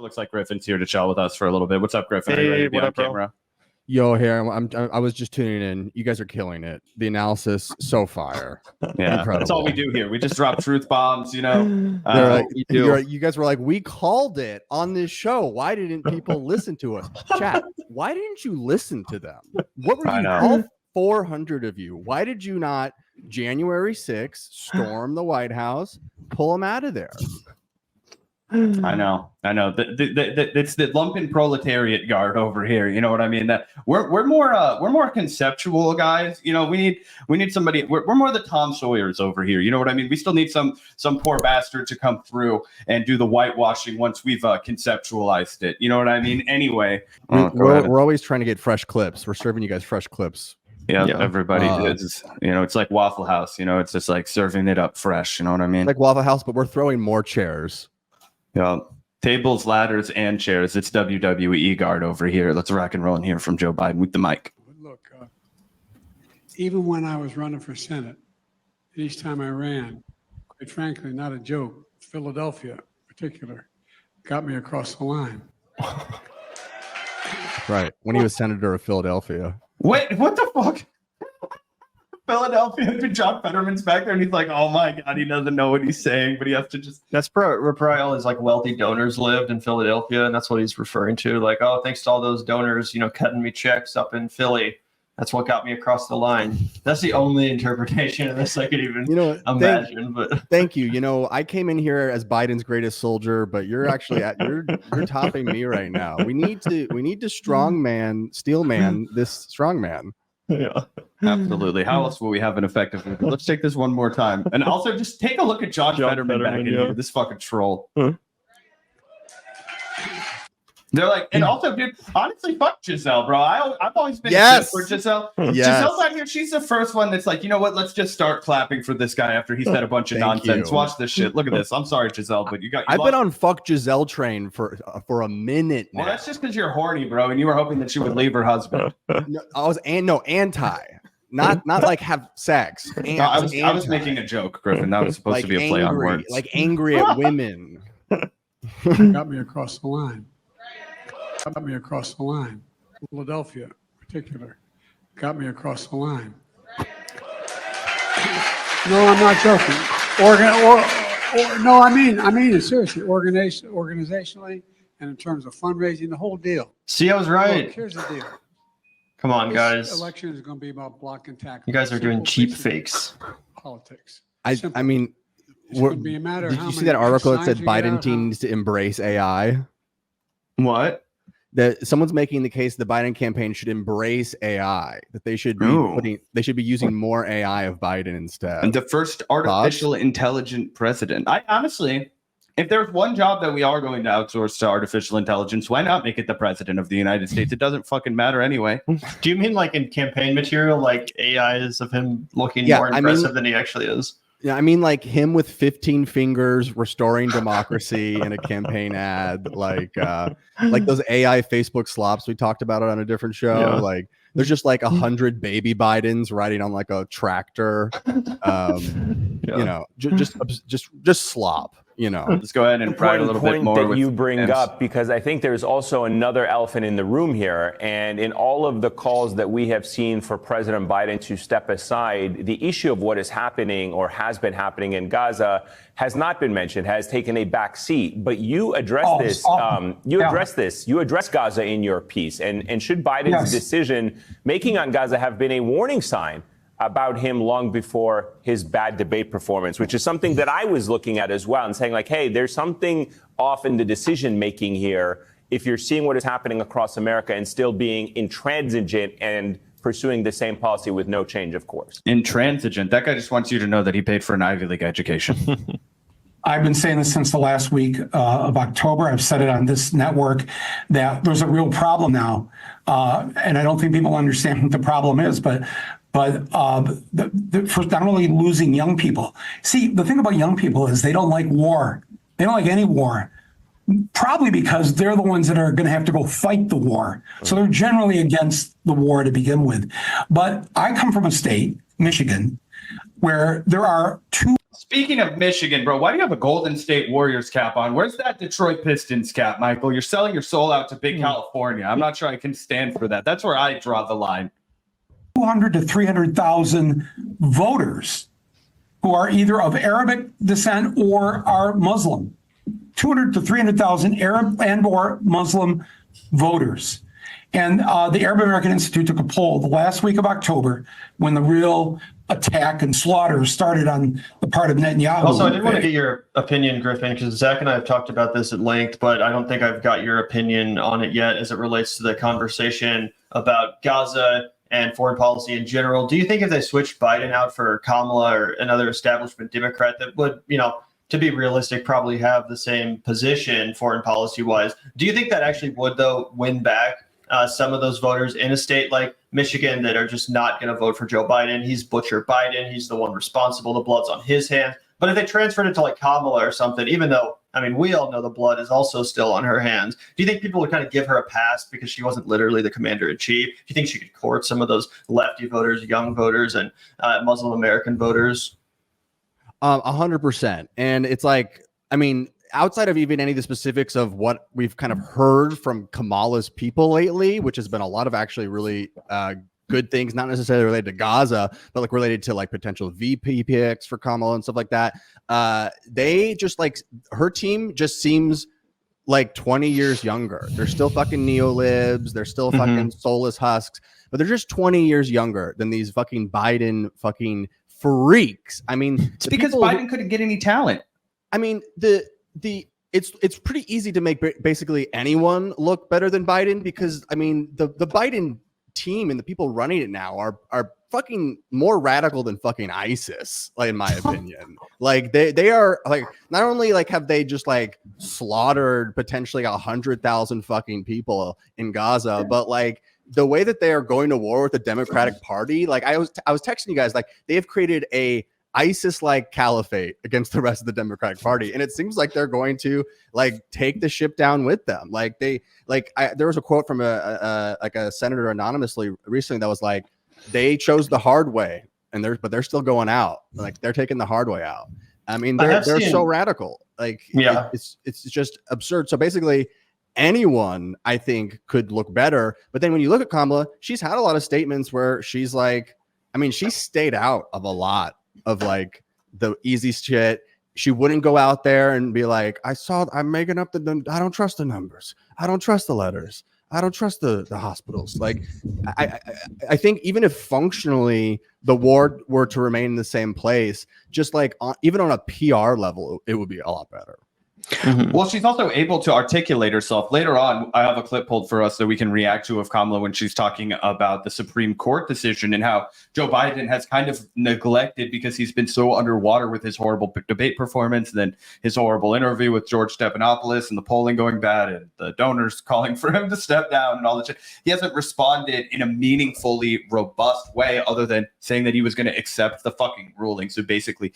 also looks like Griffin's here to chill with us for a little bit. What's up, Griffin? Hey, Are you ready to be what on up, bro? camera? Yo, here I was just tuning in. You guys are killing it. The analysis, so fire. Yeah, Incredible. that's all we do here. We just drop truth bombs, you know. They're like, we do. you guys were like, we called it on this show. Why didn't people listen to us? Chat, why didn't you listen to them? What were you, all 400 of you? Why did you not January 6th storm the White House, pull them out of there? I know. It's the lumpen proletariat guard over here. You know what I mean? That we're more conceptual guys. You know, we need somebody. We're more the Tom Sawyers over here. You know what I mean? We still need some poor bastard to come through and do the whitewashing once we've conceptualized it. You know what I mean? Anyway, we're always trying to get fresh clips. We're serving you guys fresh clips. Yeah, everybody is. You know, it's like Waffle House. You know, it's just like serving it up fresh. You know what I mean? Like Waffle House, but we're throwing more chairs. Yeah, tables, ladders, and chairs. It's WWE guard over here. Let's rock and roll and hear from Joe Biden with the mic. Look, even when I was running for Senate, each time I ran, quite frankly, not a joke, Philadelphia in particular got me across the line. Right, when he was senator of Philadelphia. Wait, what the fuck? Philadelphia, John Fetterman's back there, and he's like, "Oh my god, he doesn't know what he's saying, but he has to just." That's probably all his like wealthy donors lived in Philadelphia, and that's what he's referring to. Like, oh, thanks to all those donors, you know, cutting me checks up in Philly. That's what got me across the line. That's the only interpretation of this I could even imagine. Thank you. You know, I came in here as Biden's greatest soldier, but you're actually you're topping me right now. We need to steel man this strong man. Yeah, absolutely. How else will we have an effective? Let's take this one more time, and also just take a look at John Fetterman back in here. This fucking troll. Huh? They're like, and also, dude, honestly, fuck Giselle, bro. I've always been for Giselle. Yes. Giselle's out here. She's the first one that's like, you know what? Let's just start clapping for this guy after he said a bunch of nonsense. Watch this shit. Look at this. I'm sorry, Giselle, but I've been on fuck Giselle train for a minute now. Well, that's just because you're horny, bro, and you were hoping that she would leave her husband. No, I was anti. Not like have sex. No, I was making a joke, Griffin. That was supposed like to be a play on words. Like angry at women. Got me across the line. Got me across the line. Philadelphia, in particular, got me across the line. No, I'm not joking. No, I mean it seriously. Organizationally, and in terms of fundraising, the whole deal. See, I was right. Look, here's the deal. Come on, guys. This election is going to be about block and tackle. You guys are doing cheap fakes. Politics. I mean, did you see that article that said Biden needs to embrace AI? What? That someone's making the case the Biden campaign should embrace AI, that they should be using more AI of Biden instead. And the first artificial intelligent president. I honestly, if there's one job that we are going to outsource to artificial intelligence, why not make it the president of the United States? It doesn't fucking matter anyway. Do you mean like in campaign material, like AIs of him looking more impressive than he actually is? Yeah, I mean, like him with 15 fingers restoring democracy in a campaign ad, like those AI Facebook slops we talked about it on a different show. Yeah. Like there's just like 100 baby Bidens riding on like a tractor, you know, just slop. You know, let's go ahead and pry a little bit more. That you bring up, because I think there's also another elephant in the room here, and in all of the calls that we have seen for President Biden to step aside, the issue of what is happening or has been happening in Gaza has not been mentioned, has taken a back seat. But you address this. You address Gaza in your piece, and should Biden's decision making on Gaza have been a warning sign about him long before his bad debate performance, which is something that I was looking at as well and saying like, hey, there's something off in the decision making here. If you're seeing what is happening across America and still being intransigent and pursuing the same policy with no change, of course. Intransigent. That guy just wants you to know that he paid for an Ivy League education. I've been saying this since the last week of October. I've said it on this network that there's a real problem now. And I don't think people understand what the problem is, but for not only losing young people. See, the thing about young people is they don't like war. They don't like any war, probably because they're the ones that are going to have to go fight the war. So they're generally against the war to begin with. But I come from a state, Michigan, where there are two Speaking of Michigan, bro, why do you have a Golden State Warriors cap on? Where's that Detroit Pistons cap, Michael? You're selling your soul out to big California. I'm not sure I can stand for that. That's where I draw the line. 200 to 300,000 voters who are either of Arabic descent or are Muslim. 200 to 300,000 Arab and or Muslim voters. And the Arab American Institute took a poll the last week of October when the real attack and slaughter started on the part of Netanyahu. Also, I did want to get your opinion, Griffin, because Zach and I have talked about this at length, but I don't think I've got your opinion on it yet as it relates to the conversation about Gaza and foreign policy in general. Do you think if they switched Biden out for Kamala or another establishment Democrat that would, to be realistic, probably have the same position foreign policy wise, do you think that actually would, though, win back some of those voters in a state like Michigan that are just not going to vote for Joe Biden? He's Butcher Biden. He's the one responsible. The blood's on his hands. But if they transferred it to like Kamala or something, even though, we all know the blood is also still on her hands, do you think people would kind of give her a pass because she wasn't literally the commander in chief? Do you think she could court some of those lefty voters, young voters, and Muslim American voters? 100%. And it's like, outside of even any of the specifics of what we've kind of heard from Kamala's people lately, which has been a lot of actually really good things, not necessarily related to Gaza, but like related to like potential VP picks for Kamala and stuff like that. They just like, her team just seems like 20 years younger. They're still fucking neolibs. They're still fucking soulless husks, but they're just 20 years younger than these fucking Biden fucking freaks. It's because Biden couldn't get any talent. It's pretty easy to make basically anyone look better than Biden because the Biden team and the people running it now are fucking more radical than fucking ISIS, like in my opinion. Like they are like, not only like have they just like slaughtered potentially 100,000 fucking people in Gaza, but like the way that they are going to war with the Democratic Party, like I was texting you guys, like they have created a ISIS-like caliphate against the rest of the Democratic Party, and it seems like they're going to like take the ship down with them. Like there was a quote from a senator anonymously recently that was like, they chose the hard way, and they're still going out. Like they're taking the hard way out. They're so radical. Like it's just absurd. So basically, anyone I think could look better. But then when you look at Kamala, she's had a lot of statements where she's like, she stayed out of a lot of like the easy shit. She wouldn't go out there and be like, I'm making up I don't trust the numbers. I don't trust the letters. I don't trust the hospitals. Like I think even if functionally the war were to remain in the same place, just like even on a PR level, it would be a lot better. Mm-hmm. Well, she's also able to articulate herself. Later on, I have a clip pulled for us that we can react to of Kamala when she's talking about the Supreme Court decision and how Joe Biden has kind of neglected because he's been so underwater with his horrible debate performance, and then his horrible interview with George Stephanopoulos and the polling going bad and the donors calling for him to step down and all that shit. He hasn't responded in a meaningfully robust way other than saying that he was going to accept the fucking ruling. So basically,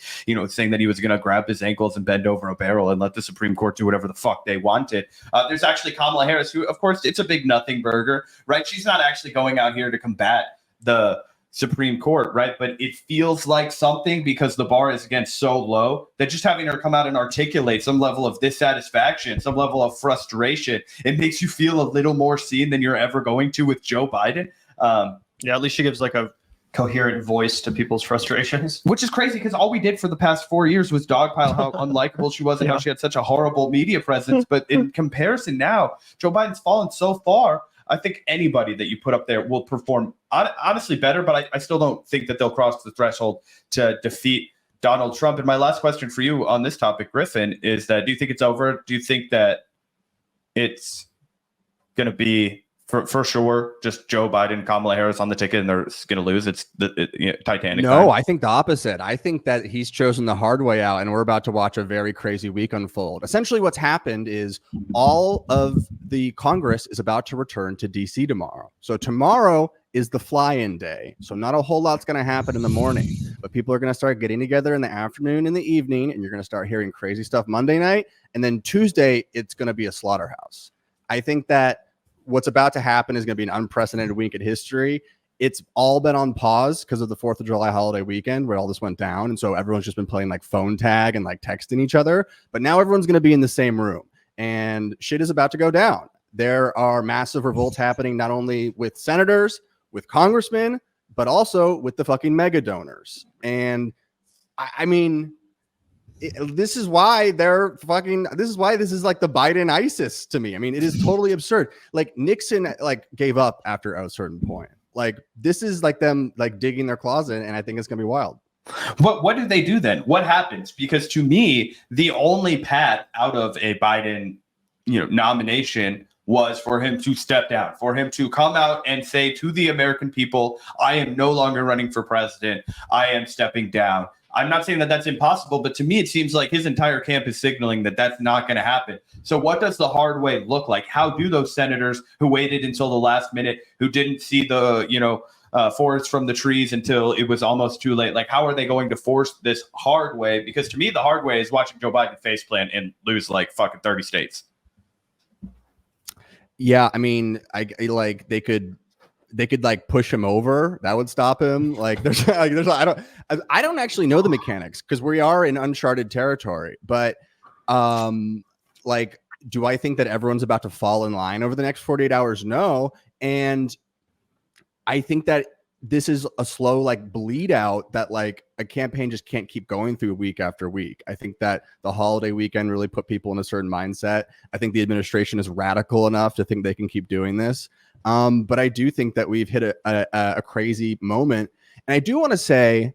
saying that he was going to grab his ankles and bend over a barrel and let the Supreme Court do whatever the fuck they wanted. There's actually Kamala Harris, who, of course, it's a big nothing burger, right? She's not actually going out here to combat the Supreme Court, right? But it feels like something because the bar is, again, so low that just having her come out and articulate some level of dissatisfaction, some level of frustration, it makes you feel a little more seen than you're ever going to with Joe Biden. At least she gives like a coherent voice to people's frustrations, which is crazy because all we did for the past 4 years was dogpile how unlikable she was and how she had such a horrible media presence. But in comparison now, Joe Biden's fallen so far. I think anybody that you put up there will perform honestly better, but I still don't think that they'll cross the threshold to defeat Donald Trump. And my last question for you on this topic, Griffin, is that do you think it's over? Do you think that it's going to be for sure just Joe Biden, Kamala Harris on the ticket, and they're going to lose? It's Titanic. No, time. I think the opposite. I think that he's chosen the hard way out, and we're about to watch a very crazy week unfold. Essentially, what's happened is all of the Congress is about to return to DC tomorrow. So tomorrow is the fly-in day. So not a whole lot's going to happen in the morning, but people are going to start getting together in the afternoon and the evening, and you're going to start hearing crazy stuff Monday night. And then Tuesday, it's going to be a slaughterhouse. I think that what's about to happen is going to be an unprecedented week in history. it's all been on pause because of the 4th of July holiday weekend where all this went down. And so everyone's just been playing like phone tag and like texting each other. But now everyone's going to be in the same room and shit is about to go down. There are massive revolts happening, not only with senators, with congressmen, but also with the fucking mega donors. And I mean, this is why this is like the Biden ISIS to me. I mean, it is totally absurd. Like Nixon like gave up after a certain point. Like this is like them like digging their closet, and I think it's gonna be wild. What do they do then? What happens? Because to me, the only path out of a Biden, nomination was for him to step down, for him to come out and say to the American people, I am no longer running for president. I am stepping down. I'm not saying that that's impossible, but to me, it seems like his entire camp is signaling that that's not going to happen. So what does the hard way look like? How do those senators who waited until the last minute, who didn't see the, forest from the trees until it was almost too late, like how are they going to force this hard way? Because to me, the hard way is watching Joe Biden faceplant and lose like fucking 30 states. Yeah, I mean, I like they could like push him over. That would stop him. Like I don't actually know the mechanics because we are in uncharted territory. But like, do I think that everyone's about to fall in line over the next 48 hours? No. And I think that this is a slow like bleed out that like a campaign just can't keep going through week after week. I think that the holiday weekend really put people in a certain mindset. I think the administration is radical enough to think they can keep doing this. But I do think that we've hit a crazy moment. And I do want to say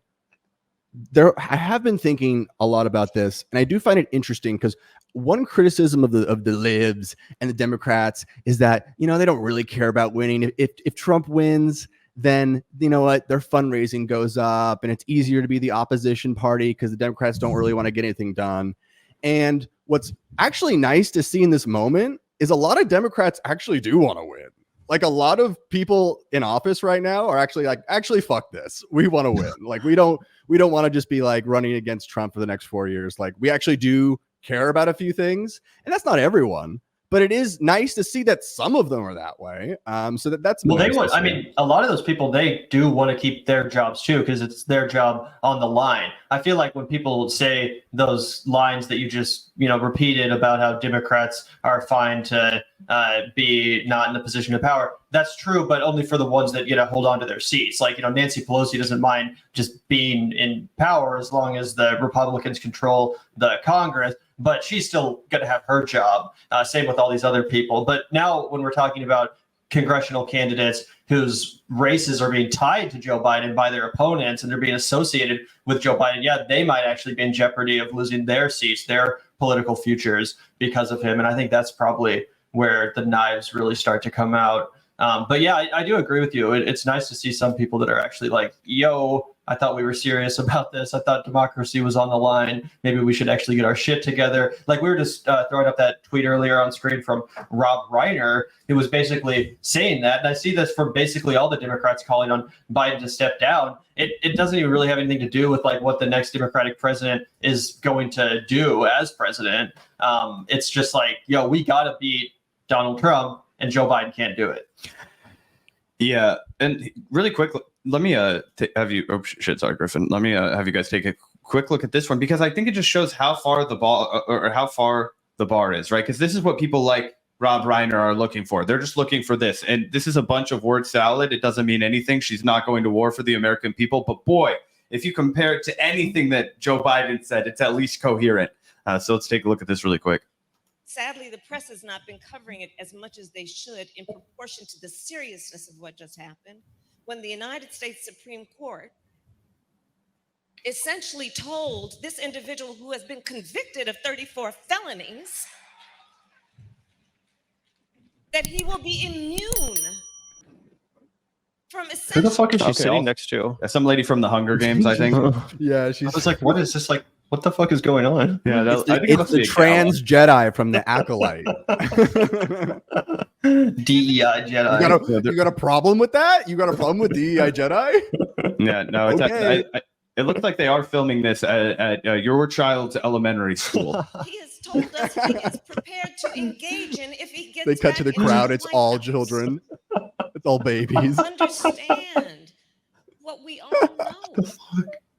I have been thinking a lot about this, and I do find it interesting because one criticism of the libs and the Democrats is that, they don't really care about winning. If Trump wins, then you know what, their fundraising goes up and it's easier to be the opposition party because the Democrats don't really want to get anything done. And what's actually nice to see in this moment is a lot of Democrats actually do want to win. Like a lot of people in office right now are actually like, fuck this. We want to win. Like we don't want to just be like running against Trump for the next 4 years. Like we actually do care about a few things, and that's not everyone. But it is nice to see that some of them are that way. So that's well. Nice they want. I mean, a lot of those people, they do want to keep their jobs too because it's their job on the line. I feel like when people say those lines that you just repeated about how Democrats are fine to be not in the position of power, that's true, but only for the ones that hold on to their seats. Like Nancy Pelosi doesn't mind just being in power as long as the Republicans control the Congress. But she's still going to have her job. Same with all these other people. But now when we're talking about congressional candidates whose races are being tied to Joe Biden by their opponents and they're being associated with Joe Biden, yeah, they might actually be in jeopardy of losing their seats, their political futures because of him. And I think that's probably where the knives really start to come out. But yeah, I do agree with you. It's nice to see some people that are actually like, yo, I thought we were serious about this. I thought democracy was on the line. Maybe we should actually get our shit together. Like we were just throwing up that tweet earlier on screen from Rob Reiner, who was basically saying that. And I see this from basically all the Democrats calling on Biden to step down. It doesn't even really have anything to do with like what the next Democratic president is going to do as president. It's just like, yo, we got to beat Donald Trump and Joe Biden can't do it. Yeah. And really quick, let me have you, sorry, Griffin. Let me have you guys take a quick look at this one because I think it just shows how far the ball or how far the bar is, right? Because this is what people like Rob Reiner are looking for. They're just looking for this. And this is a bunch of word salad. It doesn't mean anything. She's not going to war for the American people. But boy, if you compare it to anything that Joe Biden said, it's at least coherent. So let's take a look at this really quick. Sadly, the press has not been covering it as much as they should in proportion to the seriousness of what just happened when the United States Supreme Court essentially told this individual who has been convicted of 34 felonies that he will be immune from essentially... Who the fuck is she sitting next to? Some lady from the Hunger Games, I think. Yeah, she's... I was like, what is this? Like, what the fuck is going on? Yeah, it's the trans Jedi from the Acolyte. DEI Jedi. You got a problem with that? You got a problem with DEI Jedi? Yeah, no, it's Okay. it looks like they are filming this at your child's elementary school. He has told us he is prepared to engage in if he gets They cut to the back into crowd. the It's White all House. children. It's all babies. Understand we all know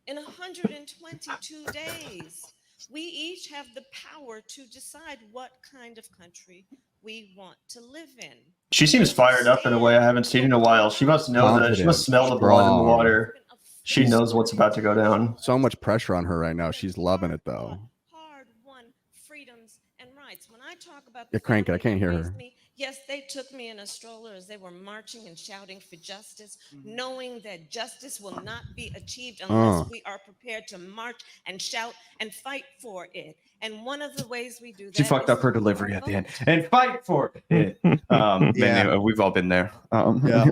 in 122 days, we each have the power to decide what kind of country we want to live in. She seems fired up in a way I haven't seen in a while. She must know that. She must smell the blood in the water. She knows what's about to go down. So much pressure on her right now. She's loving it though. Hard-won freedoms and rights. When I talk about Yeah, crank it. I can't hear her. Yes, they took me in a stroller as they were marching and shouting for justice, knowing that justice will not be achieved unless we are prepared to march and shout and fight for it. And one of the ways we do that, she fucked up her delivery at the end. And fight for it. Yeah. We've all been there. Yeah,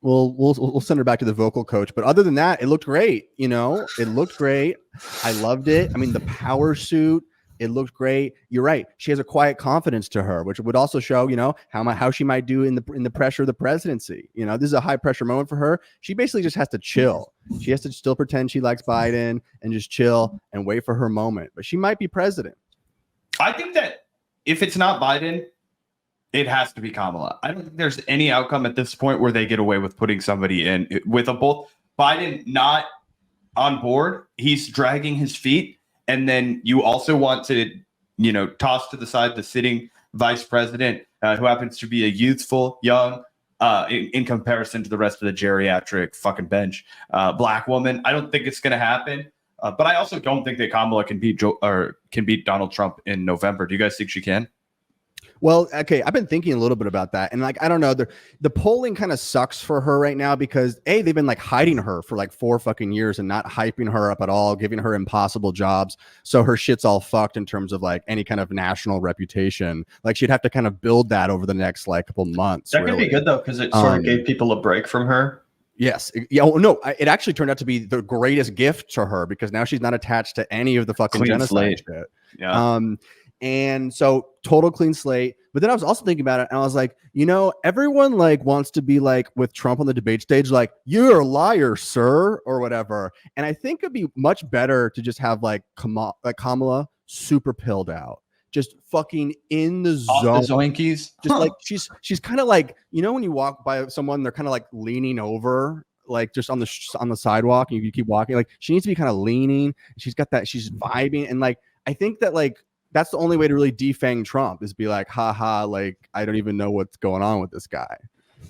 we'll send her back to the vocal coach. But other than that, it looked great. You know, it looked great. I loved it. I mean, the power suit. It looked great. You're right. She has a quiet confidence to her, which would also show, you know, how she might do in the pressure of the presidency. You know, this is a high pressure moment for her. She basically just has to chill. She has to still pretend she likes Biden and just chill and wait for her moment. But she might be president. I think that if it's not Biden, it has to be Kamala. I don't think there's any outcome at this point where they get away with putting somebody in with a both Biden not on board. He's dragging his feet. And then you also want to, you know, toss to the side the sitting vice president, who happens to be a youthful, young, in comparison to the rest of the geriatric fucking bench, black woman. I don't think it's going to happen. But I also don't think that Kamala can beat Donald Trump in November. Do you guys think she can? Well, okay, I've been thinking a little bit about that. And like, I don't know, the polling kind of sucks for her right now because they've been like hiding her for like 4 fucking years and not hyping her up at all, giving her impossible jobs. So her shit's all fucked in terms of like any kind of national reputation. Like she'd have to kind of build that over the next like couple months. That could be good though, because it sort of gave people a break from her. Yes. Yeah. Well, no, it actually turned out to be the greatest gift to her because now she's not attached to any of the fucking Clean genocide slate. shit. Yeah. And so total clean slate. But then I was also thinking about it and I was like, you know, everyone like wants to be like with Trump on the debate stage, like, you're a liar, sir, or whatever. And I think it'd be much better to just have like Kamala super pilled out, just fucking in the zone. Off the zoinkies. Just like she's kind of like, you know, when you walk by someone, they're kind of like leaning over, like just on the sidewalk, and you keep walking. Like she needs to be kind of leaning. She's got that. She's vibing, and like I think that like that's the only way to really defang Trump is be like, haha, like I don't even know what's going on with this guy.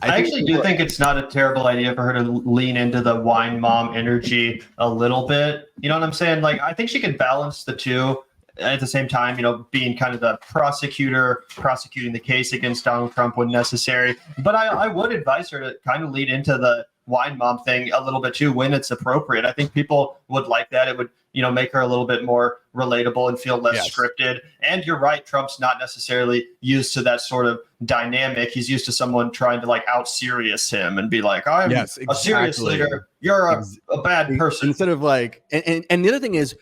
I actually do think it's not a terrible idea for her to lean into the wine mom energy a little bit. You know what I'm saying? Like I think she could balance the two. At the same time, you know, being kind of the prosecutor, prosecuting the case against Donald Trump when necessary. But I would advise her to kind of lead into the wine mom thing a little bit too when it's appropriate. I think people would like that. It would, you know, make her a little bit more relatable and feel less scripted. And you're right, Trump's not necessarily used to that sort of dynamic. He's used to someone trying to like out serious him and be like, I'm a serious leader. You're a bad person. Instead of like, and the other thing is,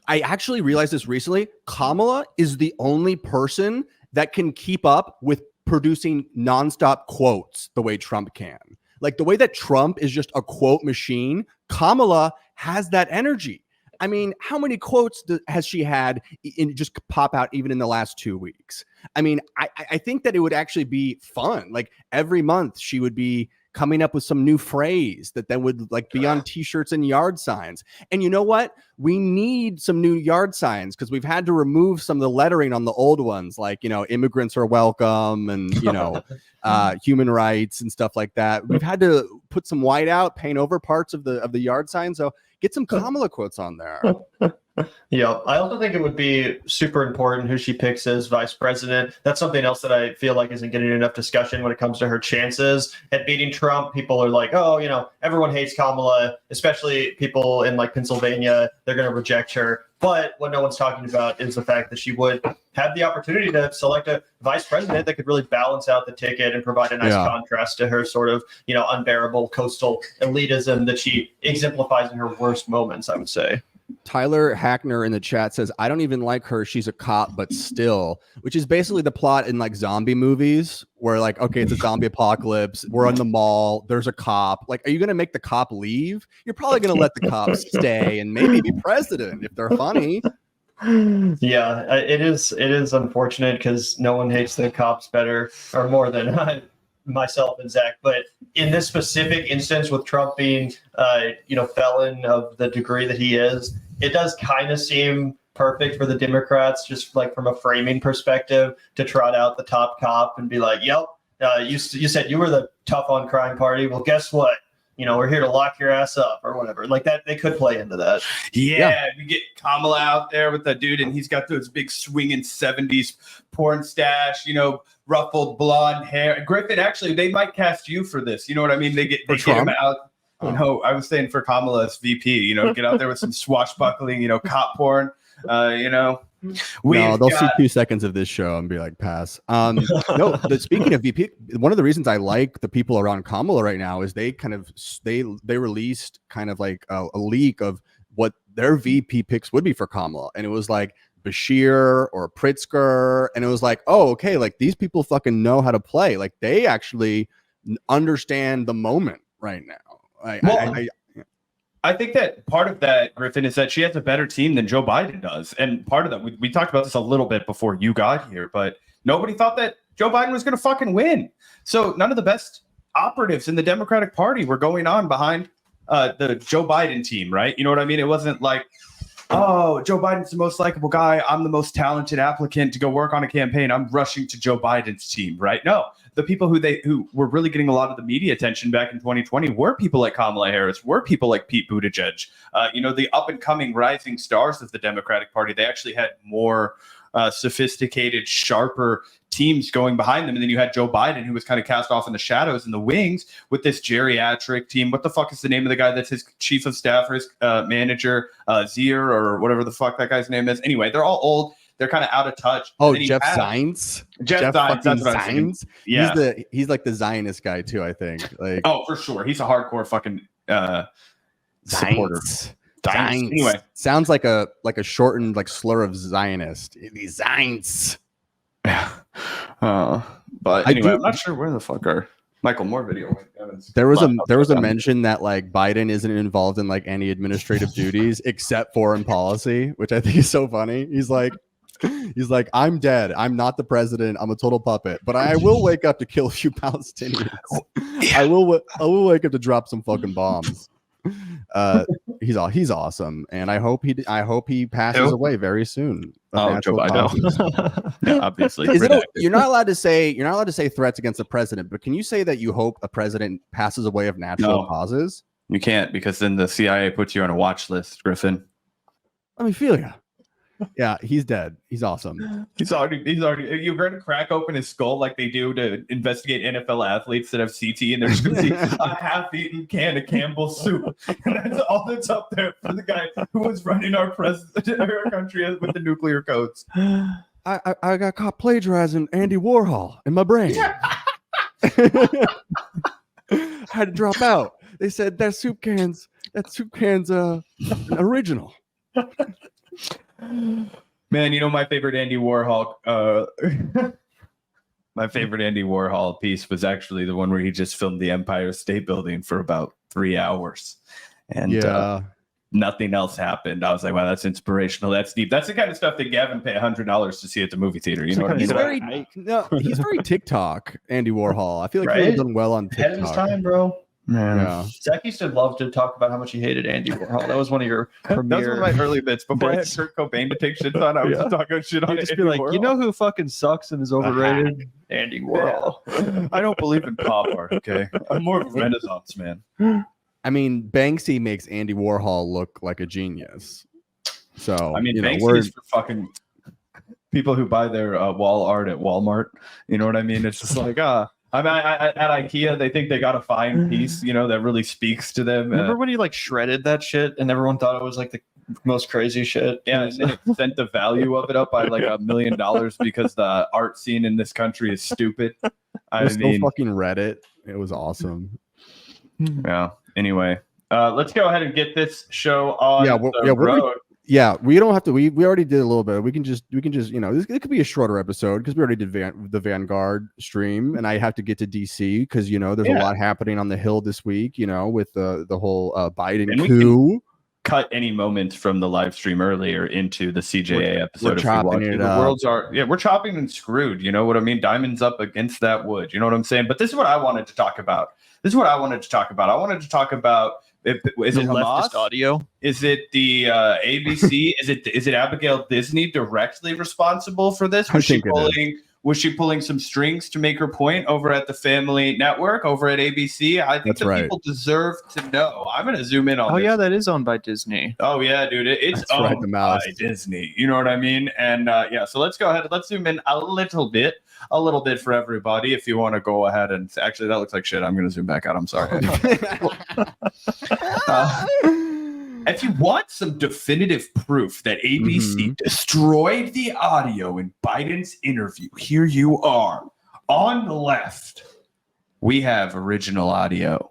I actually realized this recently. Kamala is the only person that can keep up with producing nonstop quotes the way Trump can. Like the way that Trump is just a quote machine, Kamala has that energy. I mean, how many quotes has she had in just pop out even in the last 2 weeks? I mean, I think that it would actually be fun. Like every month she would be coming up with some new phrase that then would like be on t-shirts and yard signs. And you know what? We need some new yard signs because we've had to remove some of the lettering on the old ones, like, you know, immigrants are welcome and, you know, human rights and stuff like that. We've had to put some white out, paint over parts of the yard sign. So get some Kamala quotes on there. Yeah, I also think it would be super important who she picks as vice president. That's something else that I feel like isn't getting enough discussion when it comes to her chances at beating Trump. People are like, oh, you know, everyone hates Kamala, especially people in like Pennsylvania. They're going to reject her. But what no one's talking about is the fact that she would have the opportunity to select a vice president that could really balance out the ticket and provide a nice contrast to her sort of, you know, unbearable coastal elitism that she exemplifies in her worst moments, I would say. Tyler Hackner in the chat says, I don't even like her. She's a cop, but still, which is basically the plot in like zombie movies where like, okay, it's a zombie apocalypse. We're on the mall. There's a cop. Like, are you going to make the cop leave? You're probably going to let the cops stay and maybe be president if they're funny. Yeah, it is unfortunate because no one hates the cops better or more than myself and Zach, but in this specific instance with Trump being, felon of the degree that he is, it does kind of seem perfect for the Democrats, just like from a framing perspective, to trot out the top cop and be like, yep, you said you were the tough on crime party. Well, guess what? We're here to lock your ass up or whatever. Like that, they could play into that. Yeah, we get Kamala out there with that dude, and he's got those big swinging 70s porn stash, ruffled blonde hair. Griffin, actually, they might cast you for this. You know what I mean? They get him out. No, I was saying for Kamala as VP, get out there with some swashbuckling, cop porn, No, they'll see 2 seconds of this show and be like, pass. Speaking of VP, one of the reasons I like the people around Kamala right now is they released kind of like a leak of what their VP picks would be for Kamala. And it was like Bashir or Pritzker. And it was like, oh, okay, like these people fucking know how to play. Like they actually understand the moment right now. I think that part of that, Griffin, is that she has a better team than Joe Biden does. And part of that, we talked about this a little bit before you got here, but nobody thought that Joe Biden was going to fucking win. So none of the best operatives in the Democratic Party were going on behind the Joe Biden team, right? You know what I mean? It wasn't like, oh, Joe Biden's the most likable guy. I'm the most talented applicant to go work on a campaign. I'm rushing to Joe Biden's team, right? No, the people who were really getting a lot of the media attention back in 2020 were people like Kamala Harris, were people like Pete Buttigieg. The up and coming rising stars of the Democratic Party. They actually had more sophisticated, sharper teams going behind them. And then you had Joe Biden, who was kind of cast off in the shadows in the wings with this geriatric team. What the fuck is the name of the guy that's his chief of staff or his manager, Zier, or whatever the fuck that guy's name is? Anyway, they're all old. They're kind of out of touch. Oh, Jeff Zients. Jeff Zients. That's what I was. Yeah, he's like the Zionist guy too, I think. Like, oh, for sure, he's a hardcore fucking supporter. Zients. Anyway, sounds like a shortened like slur of Zionist. These Zients. But anyway, I'm not sure where the fuck our Michael Moore video went. There was a mention that like Biden isn't involved in like any administrative duties except foreign policy, which I think is so funny. He's like, I'm dead. I'm not the president. I'm a total puppet, but I will wake up to kill a few Palestinians. I will wake up to drop some fucking bombs. He's awesome, and I hope he passes away very soon. Joe Biden. Yeah, obviously. You're not allowed to say threats against the president, but can you say that you hope a president passes away of natural causes? You can't, because then the CIA puts you on a watch list, Griffin. Let me feel you. Yeah, he's dead. He's awesome. He's already. You're going to crack open his skull like they do to investigate NFL athletes that have CT, and they're just going to see a half-eaten can of Campbell's soup, and that's all that's up there for the guy who was running our country with the nuclear codes. I got caught plagiarizing Andy Warhol in my brain. Had to drop out. They said that soup can's original. Man, my favorite Andy Warhol piece was actually the one where he just filmed the Empire State Building for about 3 hours, and nothing else happened. I was like, wow, that's inspirational. That's deep. That's the kind of stuff that Gavin pay $100 to see at the movie theater. You know what I mean? He's very TikTok, Andy Warhol. I feel like he's done well on TikTok. Ahead of his time, bro. Yeah. Zach used to love to talk about how much he hated Andy Warhol. That was one of your premier. That was one of my early bits. Before I had Kurt Cobain to take shit on, I was talking shit on He'd just be like, Warhol. You know who fucking sucks and is overrated? Andy Warhol. I don't believe in pop art, okay? I'm more of a Renaissance man. I mean, Banksy makes Andy Warhol look like a genius. So, I mean, Banksy is for fucking people who buy their wall art at Walmart. You know what I mean? It's just like, I mean, at IKEA, they think they got a fine piece, that really speaks to them. Remember when he like shredded that shit and everyone thought it was like the most crazy shit? Yeah, and it sent the value of it up by like $1 million because the art scene in this country is stupid. I mean, fucking Reddit. It was awesome. Yeah. Anyway, let's go ahead and get this show on the road. We don't have to. We already did a little bit. We can just it could be a shorter episode because we already did the Vanguard stream, and I have to get to DC because there's a lot happening on the Hill this week. With the whole Biden coup. cut any moments from the live stream earlier into the CJA episode. We're if you chopping watch it The up. worlds are, we're chopping and screwed. You know what I mean? Diamonds up against that wood. You know what I'm saying? But this is what I wanted to talk about. I wanted to talk about, is it leftist Hamas? audio? Is it the ABC? is it Abigail Disney directly responsible for this? Was she pulling some strings to make her point over at the Family Network, over at ABC? I think people deserve to know. I'm going to zoom in on this. Yeah, that is owned by Disney. Oh, yeah, dude. It's owned by Disney. You know what I mean? And so let's go ahead. Let's zoom in a little bit for everybody. If you want to go ahead and actually, that looks like shit. I'm going to zoom back out. I'm sorry. If you want some definitive proof that ABC destroyed the audio in Biden's interview, here you are. On the left, we have original audio.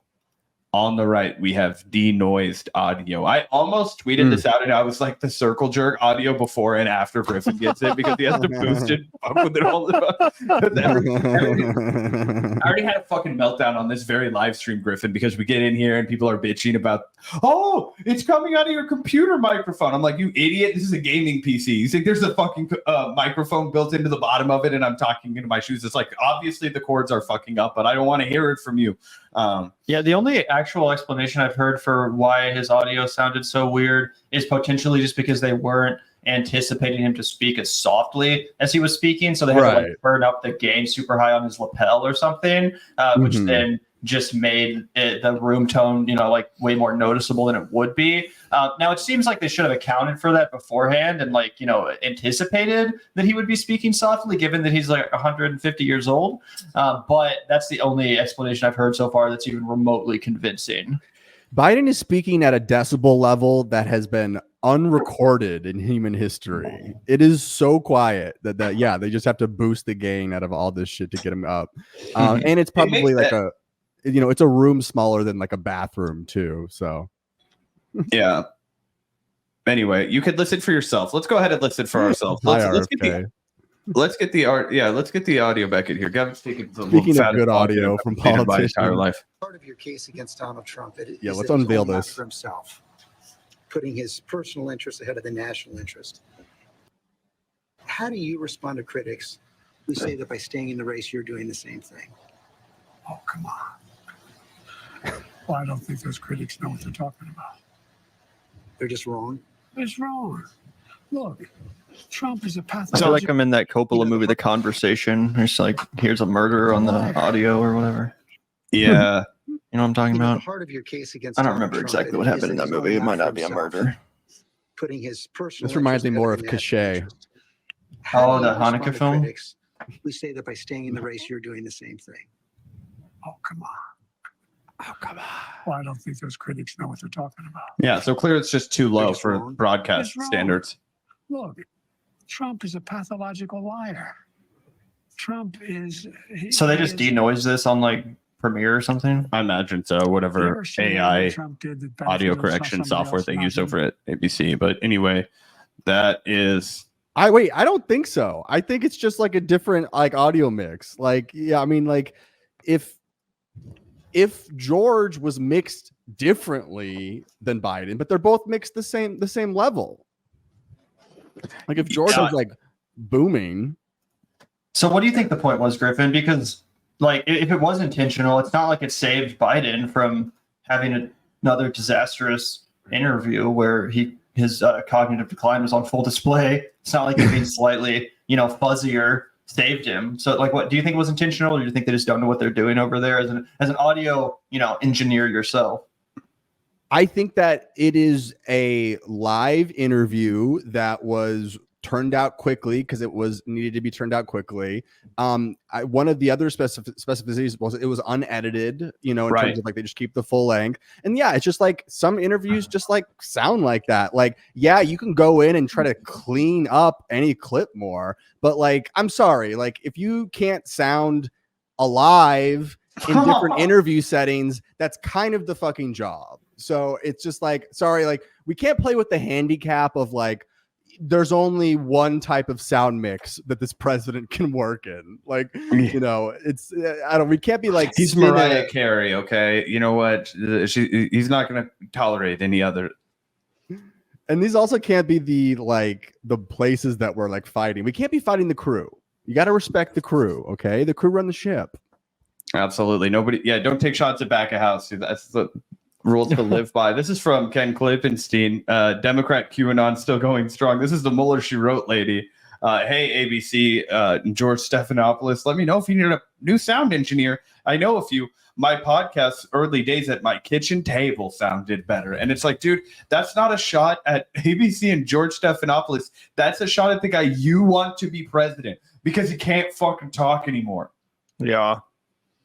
On the right, we have denoised audio. I almost tweeted this out, and I was like the circle jerk audio before and after Griffin gets it because he has to boost it up with it all the time. I already had a fucking meltdown on this very live stream, Griffin, because we get in here and people are bitching about, oh, it's coming out of your computer microphone. I'm like, you idiot, this is a gaming PC. You think there's a fucking microphone built into the bottom of it and I'm talking into my shoes? It's like, obviously the cords are fucking up, but I don't want to hear it from you. The only actual explanation I've heard for why his audio sounded so weird is potentially just because they weren't anticipating him to speak as softly as he was speaking, so they had to like turn up the gain super high on his lapel or something, which then just made the room tone, like way more noticeable than it would be. Now it seems like they should have accounted for that beforehand and anticipated that he would be speaking softly, given that he's like 150 years old. But that's the only explanation I've heard so far that's even remotely convincing. Biden is speaking at a decibel level that has been unrecorded in human history. It is so quiet that they just have to boost the gain out of all this shit to get him up. And it's probably it's a room smaller than like a bathroom too. So yeah. Anyway, you could listen for yourself. Let's go ahead and listen for ourselves. Let's get the audio back in here. Gavin's taking some Speaking of good audio from politicians. Part of your case against Donald Trump. Let's unveil this. For himself, putting his personal interest ahead of the national interest. How do you respond to critics who say that by staying in the race, you're doing the same thing? Oh, come on. Well, I don't think those critics know what they're talking about. They're just wrong. It's wrong. Look, Trump is a I pathological. feel like I'm in that Coppola movie, The Conversation. It's like, here's a murder on the audio or whatever. Yeah. You know what I'm talking about? The heart of your case against I don't Donald remember Trump exactly what is happened in that that he's movie. It going might not after be a himself, murder. Putting his personal. This reminds me interest more ahead of the national Cachet. interest. How do The you respond Hanukkah to film? critics who say that by staying in the race, you're doing the same thing? Oh, come on. Well, I don't think those critics know what they're talking about. Yeah, so clear it's just too low just for wrong. broadcast It's wrong. standards. Look, Trump is a pathological liar. Trump is. So they just denoise this on like Premiere or something? I imagine so. Whatever AI audio correction software they use over at ABC. But anyway, that is. I don't think so. I think it's just like a different like audio mix. Like, yeah, I mean, like if George was mixed differently than Biden, but they're both mixed the same level. Like if George was like booming. So what do you think the point was, Griffin? Because like if it was intentional, it's not like it saved Biden from having another disastrous interview where his cognitive decline was on full display. It's not like it being slightly, fuzzier saved him. So like, what do you think was intentional, or do you think they just don't know what they're doing over there as an audio, engineer yourself? I think that it is a live interview that was turned out quickly because it was needed to be turned out quickly. One of the other specificities was it was unedited, in terms of like they just keep the full length. And yeah, it's just like some interviews just like sound like that. Like, yeah, you can go in and try to clean up any clip more, but like, I'm sorry, like if you can't sound alive in different interview settings, that's kind of the fucking job. So it's just like, sorry, like we can't play with the handicap of like, there's only one type of sound mix that this president can work in. Like, it's, we can't be like, he's Mariah Carey. Okay. You know what? He's not going to tolerate any other. And these also can't be the places that we're like fighting. We can't be fighting the crew. You got to respect the crew, okay? The crew run the ship. Absolutely. Nobody. Yeah, don't take shots at back of house. That's the rules to live by. This is from Ken Klippenstein. Democrat QAnon still going strong. This is the Mueller she wrote lady. Hey, ABC, George Stephanopoulos, let me know if you need a new sound engineer. I know a few. My podcast's early days at my kitchen table sounded better. And it's like, dude, that's not a shot at ABC and George Stephanopoulos. That's a shot at the guy you want to be president because he can't fucking talk anymore. Yeah.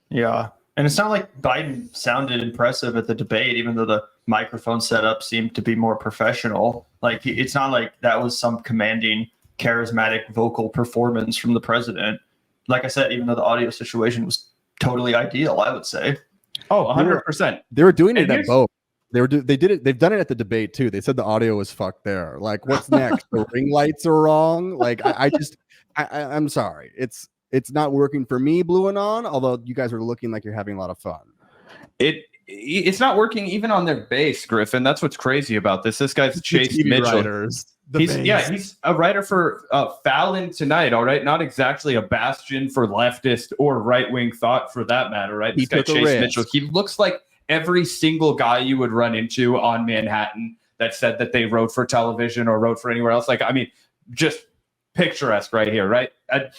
Yeah. And it's not like Biden sounded impressive at the debate, even though the microphone setup seemed to be more professional. Like, it's not like that was some commanding, charismatic vocal performance from the president. Like I said, even though the audio situation was totally ideal, I would say. Oh, 100%. They were doing it at both. They did it. They've done it at the debate too. They said the audio was fucked there. Like, what's next? The ring lights are wrong. Like, I'm sorry. It's not working for me, Blue and On, although you guys are looking like you're having a lot of fun. It's not working even on their base, Griffin. That's what's crazy about this. This guy's Chase Mitchell. He's a writer for Fallon Tonight, all right? Not exactly a bastion for leftist or right-wing thought for that matter, right? This guy, Chase Mitchell, he looks like every single guy you would run into on Manhattan that said that they wrote for television or wrote for anywhere else. Like, I mean, just picturesque right here, right? A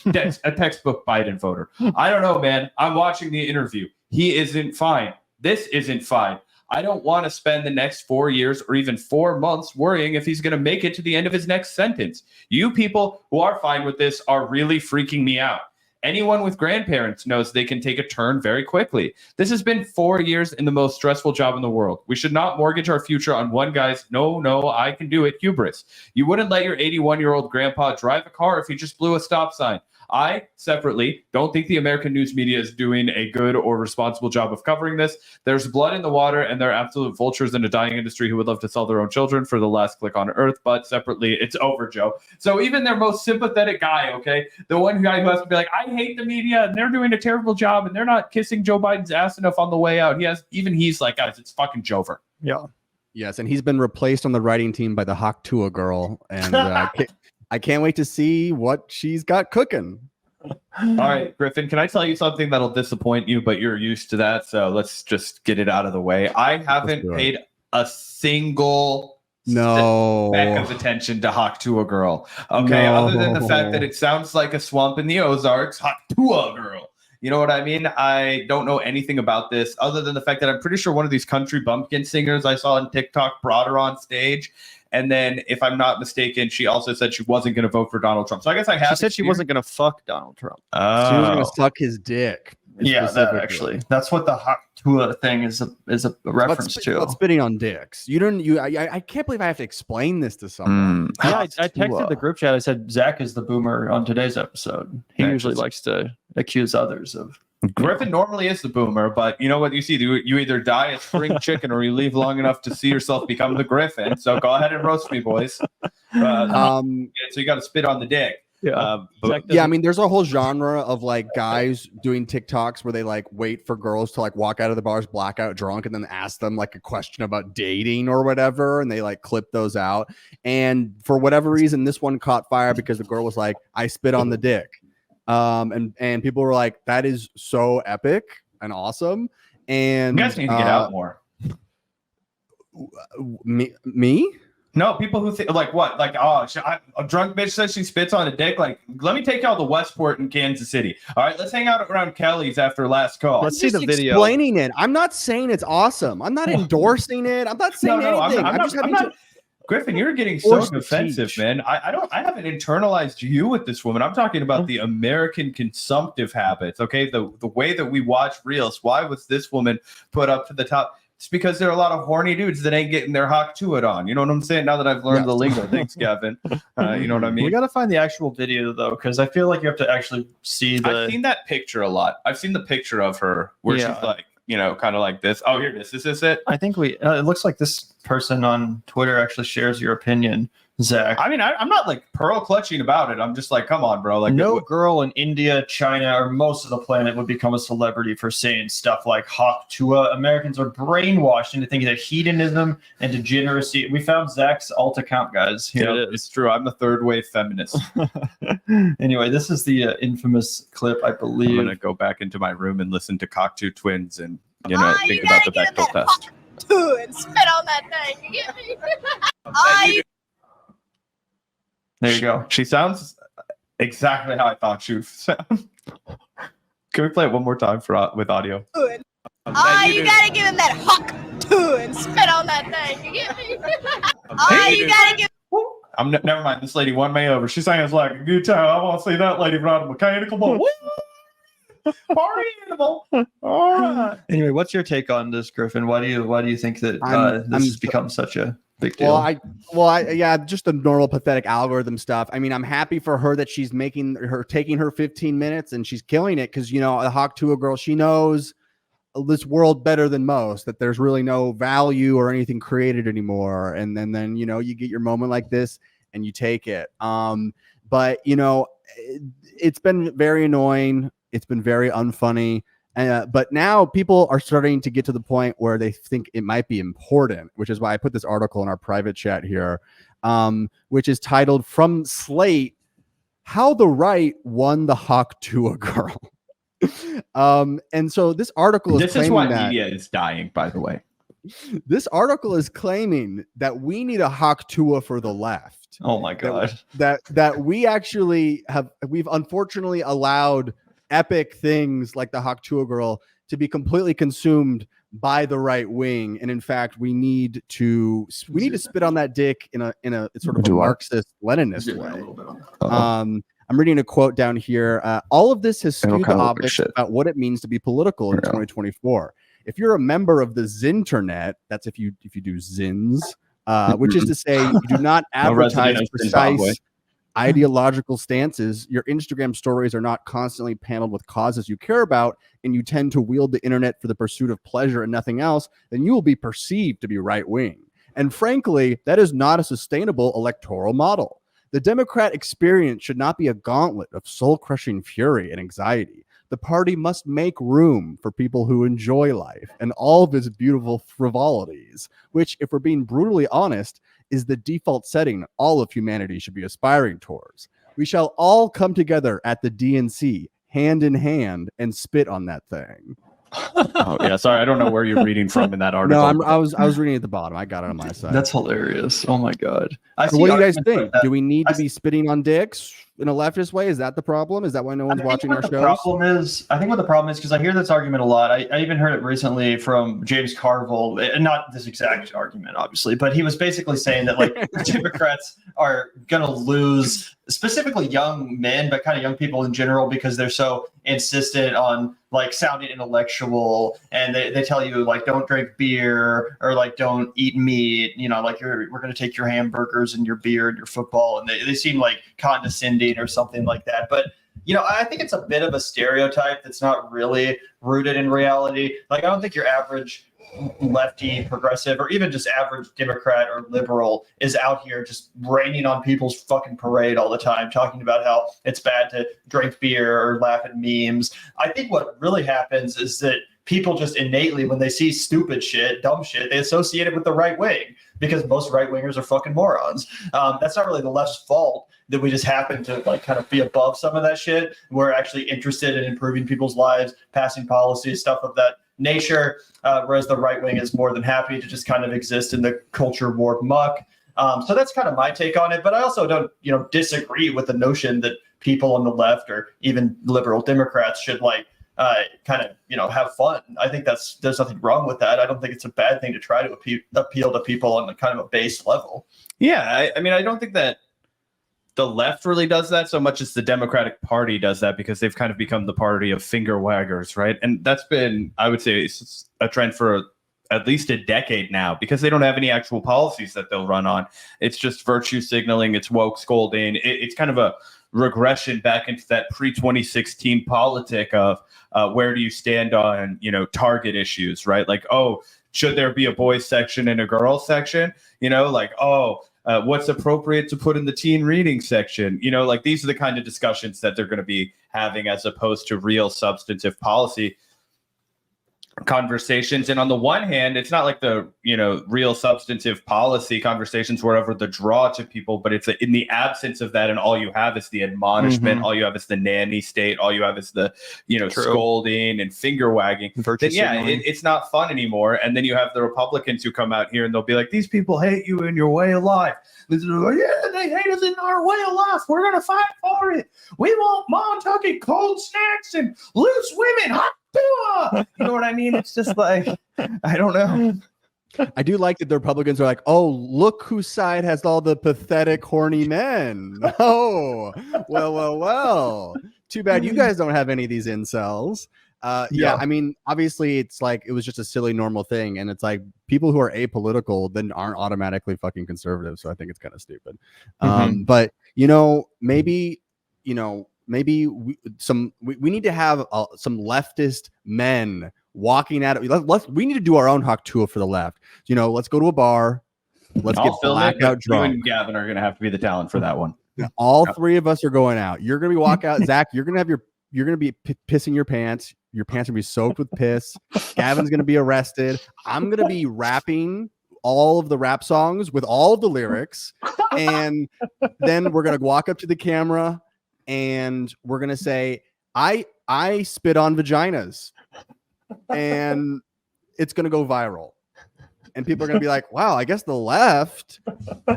textbook Biden voter. I don't know, man. I'm watching the interview. He isn't fine. This isn't fine. I don't want to spend the next 4 years or even 4 months worrying if he's going to make it to the end of his next sentence. You people who are fine with this are really freaking me out. Anyone with grandparents knows they can take a turn very quickly. This has been 4 years in the most stressful job in the world. We should not mortgage our future on one guy's no, I can do it hubris. You wouldn't let your 81-year-old grandpa drive a car if he just blew a stop sign. I, separately, don't think the American news media is doing a good or responsible job of covering this. There's blood in the water, and there are absolute vultures in a dying industry who would love to sell their own children for the last click on earth, but separately, it's over, Joe. So even their most sympathetic guy, okay, the one guy who has to be like, I hate the media, and they're doing a terrible job, and they're not kissing Joe Biden's ass enough on the way out. He's like, guys, it's fucking JOEVER. Yeah. Yes, and he's been replaced on the writing team by the Hawk Tua girl, and I can't wait to see what she's got cooking. All right, Griffin, can I tell you something that'll disappoint you, but you're used to that, so let's just get it out of the way. I haven't paid a single speck of attention to Hawk Tua girl. Okay, other than the fact that it sounds like a swamp in the Ozarks, Hawk Tua girl. You know what I mean? I don't know anything about this other than the fact that I'm pretty sure one of these country bumpkin singers I saw on TikTok brought her on stage. And then, if I'm not mistaken, she also said she wasn't going to vote for Donald Trump. So I guess I have. She said she wasn't going to fuck Donald Trump. She was going to suck his dick. Yeah, that's what the Hawk Tua thing is a reference to. What's spitting on dicks? I can't believe I have to explain this to someone. Yeah, I texted the group chat. I said Zach is the boomer on today's episode. He usually likes to accuse others of. Griffin normally is the boomer, but you know what you see? You either die a spring chicken or you live long enough to see yourself become the Griffin. So go ahead and roast me, boys. So you got to spit on the dick. Yeah. I mean, there's a whole genre of like guys doing TikToks where they like wait for girls to like walk out of the bars blackout drunk and then ask them like a question about dating or whatever, and they like clip those out. And for whatever reason, this one caught fire because the girl was like, "I spit on the dick." And people were like, that is so epic and awesome. And you guys need to get out more. Me? No, people who think like what? Like, oh, a drunk bitch says she spits on a dick. Like, let me take y'all to Westport in Kansas City. All right, let's hang out around Kelly's after last call. Let's see the video. Explaining it. I'm not saying it's awesome. I'm not endorsing it. I'm not saying anything. I'm not. Griffin, you're getting so defensive, man. I haven't internalized you with this woman. I'm talking about the American consumptive habits. Okay, the way that we watch reels. Why was this woman put up to the top? It's because there are a lot of horny dudes that ain't getting their Hawk Tua on. You know what I'm saying? Now that I've learned the lingo, thanks, Gavin. You know what I mean? We got to find the actual video though, because I feel like you have to actually see the. I've seen that picture a lot. I've seen the picture of her where she's like, you know, kind of like this. Oh, here it is. Is this it? I think it looks like this person on Twitter actually shares your opinion. Zach. I mean, I'm not like pearl clutching about it. I'm just like, come on, bro. Like, No girl in India, China, or most of the planet would become a celebrity for saying stuff like Hawk Tua. Americans are brainwashed into thinking that hedonism and degeneracy. We found Zach's alt account, guys. Here it is. it's true. I'm the third wave feminist. Anyway, this is the infamous clip, I I'm believe. gonna go back into my room and listen to Cockatoo Twins and think about the Bechdel test. And spit on that thing. You get me? There you go. She sounds exactly how I thought she would sound. Can we play it one more time with audio? You gotta give him that hawk too and spit on that thing. You get me? You gotta give. Never mind. This lady won me over. She sounds like a good time. I want to see that lady ride a mechanical bull. Party animal. All right. Anyway, what's your take on this, Griffin? Why do you think that this has become such a big deal? Yeah, just the normal pathetic algorithm stuff. I mean, I'm happy for her that she's taking her 15 minutes and she's killing it because, you know, the Hawk Tua girl, she knows this world better than most, that there's really no value or anything created anymore. And then, you know, you get your moment like this and you take it. But, you know, it's been very annoying. It's been very unfunny. But now people are starting to get to the point where they think it might be important, which is why I put this article in our private chat here, which is titled "From Slate: How the Right Won the Hawk Tua Girl." And so this article is why media is dying, by the way. This article is claiming that we need a Hawk Tua for the left. Oh my god! That we've unfortunately allowed epic things like the Hawk Tua girl to be completely consumed by the right wing, and in fact, we need to spit on that dick in a sort of a Marxist Leninist way. I'm reading a quote down here. All of this has skewed the optics about what it means to be political in 2024. If you're a member of the Zinternet, that's if you do Zins, which is to say you do not advertise precise ideological stances, your Instagram stories are not constantly paneled with causes you care about, and you tend to wield the internet for the pursuit of pleasure and nothing else, then you will be perceived to be right-wing. And frankly, that is not a sustainable electoral model. The Democrat experience should not be a gauntlet of soul-crushing fury and anxiety. The party must make room for people who enjoy life and all of its beautiful frivolities, which, if we're being brutally honest, is the default setting all of humanity should be aspiring towards. We shall all come together at the DNC, hand in hand, and spit on that thing. Oh yeah, sorry, I don't know where you're reading from in that article. No, I was reading at the bottom. I got it on my side. That's hilarious. Oh my god. So what do you guys think? Do we need to be spitting on dicks in a leftist way? Is that the problem? Is that why no one's watching our shows? I think what the problem is, because I hear this argument a lot. I even heard it recently from James Carville, and not this exact argument, obviously, but he was basically saying that like Democrats are gonna lose, specifically young men, but kind of young people in general, because they're so insistent on like sounding intellectual, and they tell you like don't drink beer or like don't eat meat, you know, like we're going to take your hamburgers and your beer and your football, and they seem like condescending or something like that. But you know, I think it's a bit of a stereotype that's not really rooted in reality. Like I don't think your average lefty progressive or even just average Democrat or liberal is out here just raining on people's fucking parade all the time, talking about how it's bad to drink beer or laugh at memes. I think what really happens is that people just innately, when they see stupid shit, dumb shit, they associate it with the right wing, because most right wingers are fucking morons. That's not really the left's fault that we just happen to like kind of be above some of that shit. We're actually interested in improving people's lives, passing policies, stuff of that nature, whereas the right wing is more than happy to just kind of exist in the culture war muck. So that's kind of my take on it. But I also don't, disagree with the notion that people on the left or even liberal Democrats should like kind of, have fun. I think there's nothing wrong with that. I don't think it's a bad thing to try to appeal to people on a kind of a base level. Yeah, I mean, I don't think that the left really does that so much as the Democratic Party does that, because they've kind of become the party of finger waggers, right? And that's been, I would say, it's a trend for at least a decade now, because they don't have any actual policies that they'll run on. It's just virtue signaling, it's woke scolding. It's kind of a regression back into that pre-2016 politic of where do you stand on, target issues, right? Like, oh, should there be a boys section and a girls section? what's appropriate to put in the teen reading section. You know, like these are the kind of discussions that they're going to be having as opposed to real substantive policy conversations. And on the one hand, it's not like the, you know, real substantive policy conversations wherever the draw to people, but it's in the absence of that, and all you have is the admonishment, all you have is the nanny state, all you have is the, you know, scolding and finger wagging. Then, yeah, it's not fun anymore. And then you have the Republicans who come out here and they'll be like, these people hate you in your way of life. Like, yeah, they hate us in our way of life. We're gonna fight for it. We want Montucky cold snacks and loose women. Hot. You know what I mean? It's just like, I don't know. I do like that the Republicans are like, oh, look whose side has all the pathetic, horny men. Oh, well. Too bad you guys don't have any of these incels. Yeah, I mean, obviously, it's like it was just a silly, normal thing, and it's like people who are apolitical then aren't automatically fucking conservative. So I think it's kind of stupid. But you know, maybe maybe we need to have some leftist men walking at it. We need to do our own Haktua for the left. You know, let's go to a bar. Let's get blackout drunk. You and Gavin are going to have to be the talent for that one. All three of us are going out. You're going to be walking out. Zach, you're going to be pissing your pants. Your pants are going to be soaked with piss. Gavin's going to be arrested. I'm going to be rapping all of the rap songs with all of the lyrics. And then we're going to walk up to the camera and we're going to say, I spit on vaginas, and it's going to go viral. And people are going to be like, wow, I guess the left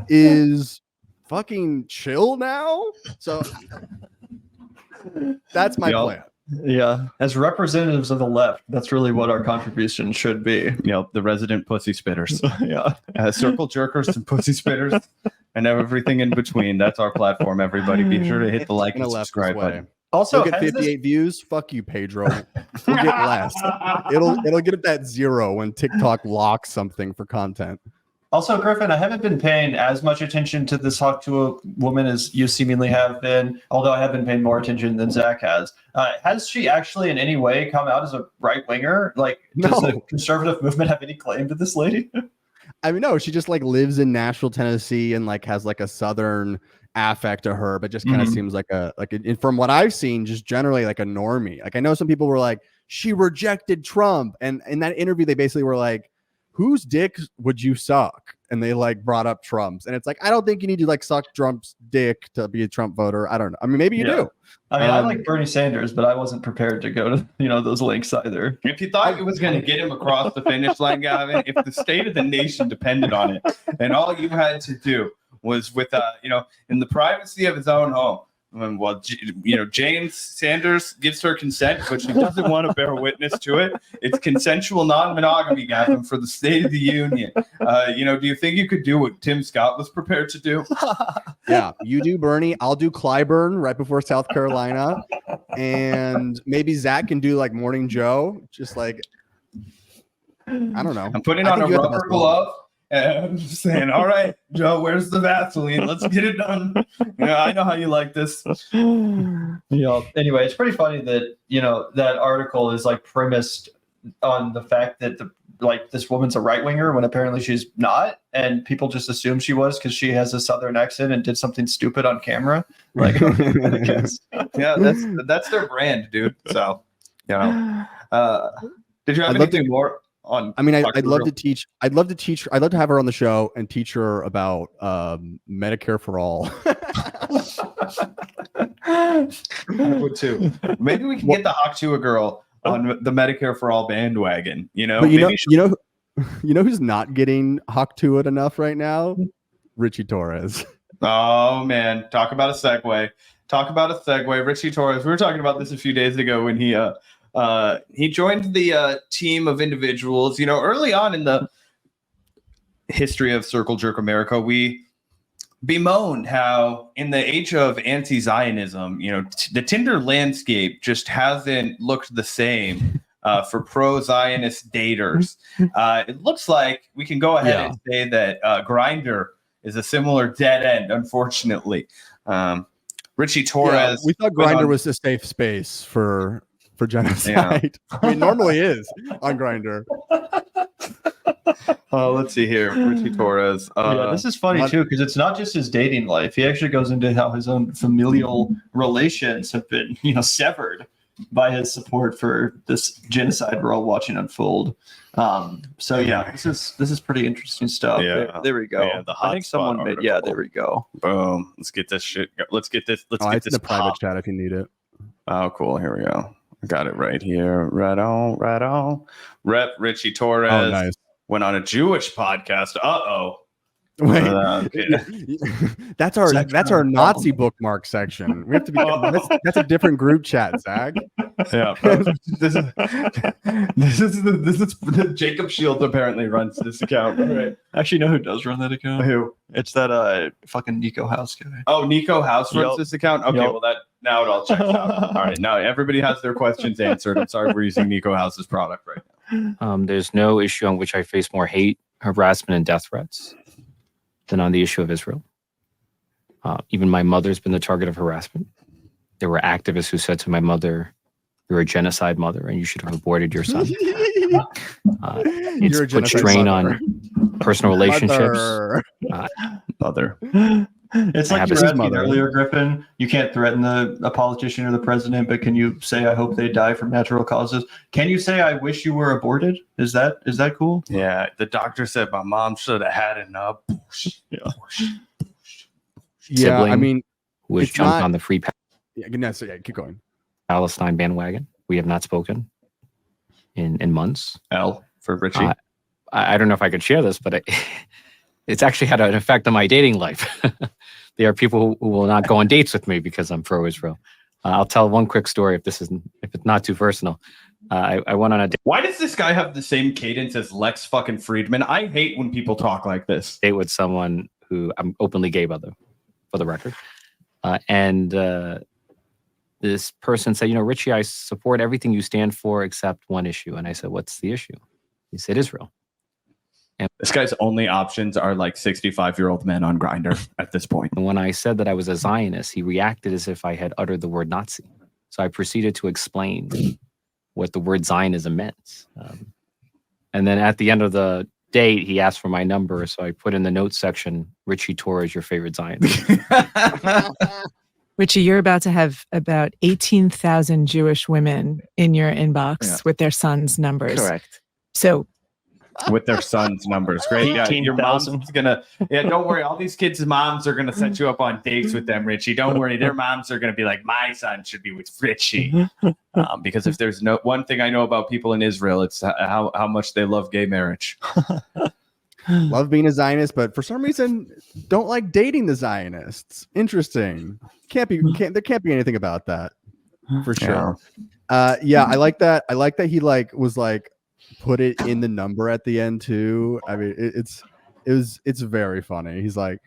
is fucking chill now. So that's my plan. Yeah. As representatives of the left, that's really what our contribution should be. You know, the resident pussy spitters. Yeah. Circle jerkers and pussy spitters and everything in between. That's our platform, everybody. Be sure to hit the like and subscribe button. Also, get 58 views. Fuck you, Pedro. We'll get less. It'll get at that 0 when TikTok locks something for content. Also, Griffin, I haven't been paying as much attention to this Haktua woman as you seemingly have been, although I have been paying more attention than Zach has. Has she actually in any way come out as a right-winger? Like, does the conservative movement have any claim to this lady? I mean, no, she just like lives in Nashville, Tennessee, and like has like a Southern affect to her, but just kind of seems like from what I've seen, just generally like a normie. Like I know some people were like, she rejected Trump. And in that interview, they basically were like, whose dick would you suck? And they like brought up Trump's. And it's like, I don't think you need to like suck Trump's dick to be a Trump voter. I don't know. I mean, maybe you do. I mean, I like Bernie Sanders, but I wasn't prepared to go to, those links either. If you thought it was going to get him across the finish line, Gavin, if the state of the nation depended on it, and all you had to do was with, in the privacy of his own home, well, James Sanders gives her consent, but she doesn't want to bear witness to it. It's consensual non-monogamy, Gavin, for the State of the Union. Do you think you could do what Tim Scott was prepared to do? Yeah, you do Bernie. I'll do Clyburn right before South Carolina. And maybe Zach can do like Morning Joe. Just like, I don't know. I'm putting on a rubber glove. And I'm just saying, all right, Joe, where's the Vaseline? Let's get it done. I know how you like this. Anyway, it's pretty funny that, that article is like premised on the fact that this woman's a right winger when apparently she's not. And people just assume she was because she has a Southern accent and did something stupid on camera. Like, yeah, that's their brand, dude. So, did you have anything more? I'd love to teach. I'd love to have her on the show and teach her about Medicare for all. I would too. Maybe we can get the Haktua girl on the Medicare for all bandwagon. But you know who's not getting Haktua enough right now? Ritchie Torres. Oh man, talk about a segue. Ritchie Torres. We were talking about this a few days ago when he joined the team of individuals. Early on in the history of Circle Jerk America, we bemoaned how in the age of anti-Zionism, the Tinder landscape just hasn't looked the same for pro-Zionist daters. It looks like we can go ahead and say that Grindr is a similar dead end, unfortunately. Ritchie Torres. We thought Grindr was a safe space for genocide. I mean, normally is on Grindr. Let's see here. Ritchie Torres. Yeah, this is funny too, because it's not just his dating life. He actually goes into how his own familial relations have been, severed by his support for this genocide we're all watching unfold. So yeah, this is pretty interesting stuff. Yeah. There we go. Yeah, the hot I think someone spot made. Yeah, there we go. Boom. Let's get this shit. Let's get this. Let's get It's in this the private pop. chat if you need it. Oh, cool. Here we go. I got it right here. Right on. Right on. Rep Ritchie Torres Oh, nice. went on a Jewish podcast. Uh-oh. Wait, Okay. that's our Nazi bookmark section. We have to be. That's a different group chat, Zach. Yeah. This is the Jacob Shields apparently runs this account. Right. Actually, you know who does run that account? Who? It's that fucking Nico House guy. Oh, Nico House runs Yep. this account? Okay, Yep. well now it all checks out. All right, now everybody has their questions answered. I'm sorry we're using Nico House's product right now. There's no issue on which I face more hate, harassment, and death threats than on the issue of Israel. Even my mother's been the target of harassment. There were activists who said to my mother, "You're a genocide mother, and you should have aborted your son." It's You're a put genocide strain mother. on personal relationships. Mother. It's I like have you a were asking mother. earlier, Griffin. You can't threaten a politician or the president, but can you say, "I hope they die from natural causes"? Can you say, "I wish you were aborted"? Is that cool? Yeah, the doctor said my mom should have had an abortion. Yeah, I Sibling mean, who has it's jumped not- on the Free keep going. Palestine bandwagon. We have not spoken in months. L for Richie. I don't know if I could share this, but it's actually had an effect on my dating life. There are people who will not go on dates with me because I'm pro-Israel. I'll tell one quick story if it's not too personal. I went on a Why does this guy have the same cadence as Lex fucking Friedman? I hate when people talk like this. date with someone who I'm openly gay for the record, and this person said, "Richie, I support everything you stand for except one issue." And I said, "What's the issue?" He said, "Israel." This guy's only options are like 65-year-old men on Grindr at this point. And when I said that I was a Zionist, he reacted as if I had uttered the word Nazi. So I proceeded to explain what the word Zionism meant. And then at the end of the date, he asked for my number. So I put in the notes section, "Ritchie Torres, your favorite Zionist." Richie, you're about to have about 18,000 Jewish women in your inbox with their sons' numbers. Correct. So With their sons' numbers. Great. Yeah, your mom's 18,000. gonna. Yeah, don't worry. All these kids' moms are gonna set you up on dates with them, Richie. Don't worry. Their moms are gonna be like, "My son should be with Richie," because if there's no one thing I know about people in Israel, it's how much they love gay marriage. Love being a Zionist, but for some reason don't like dating the Zionists. Interesting. There can't be anything about that for sure. Yeah, I like that. I like that he was put it in the number at the end too. I mean, it's very funny. He's like,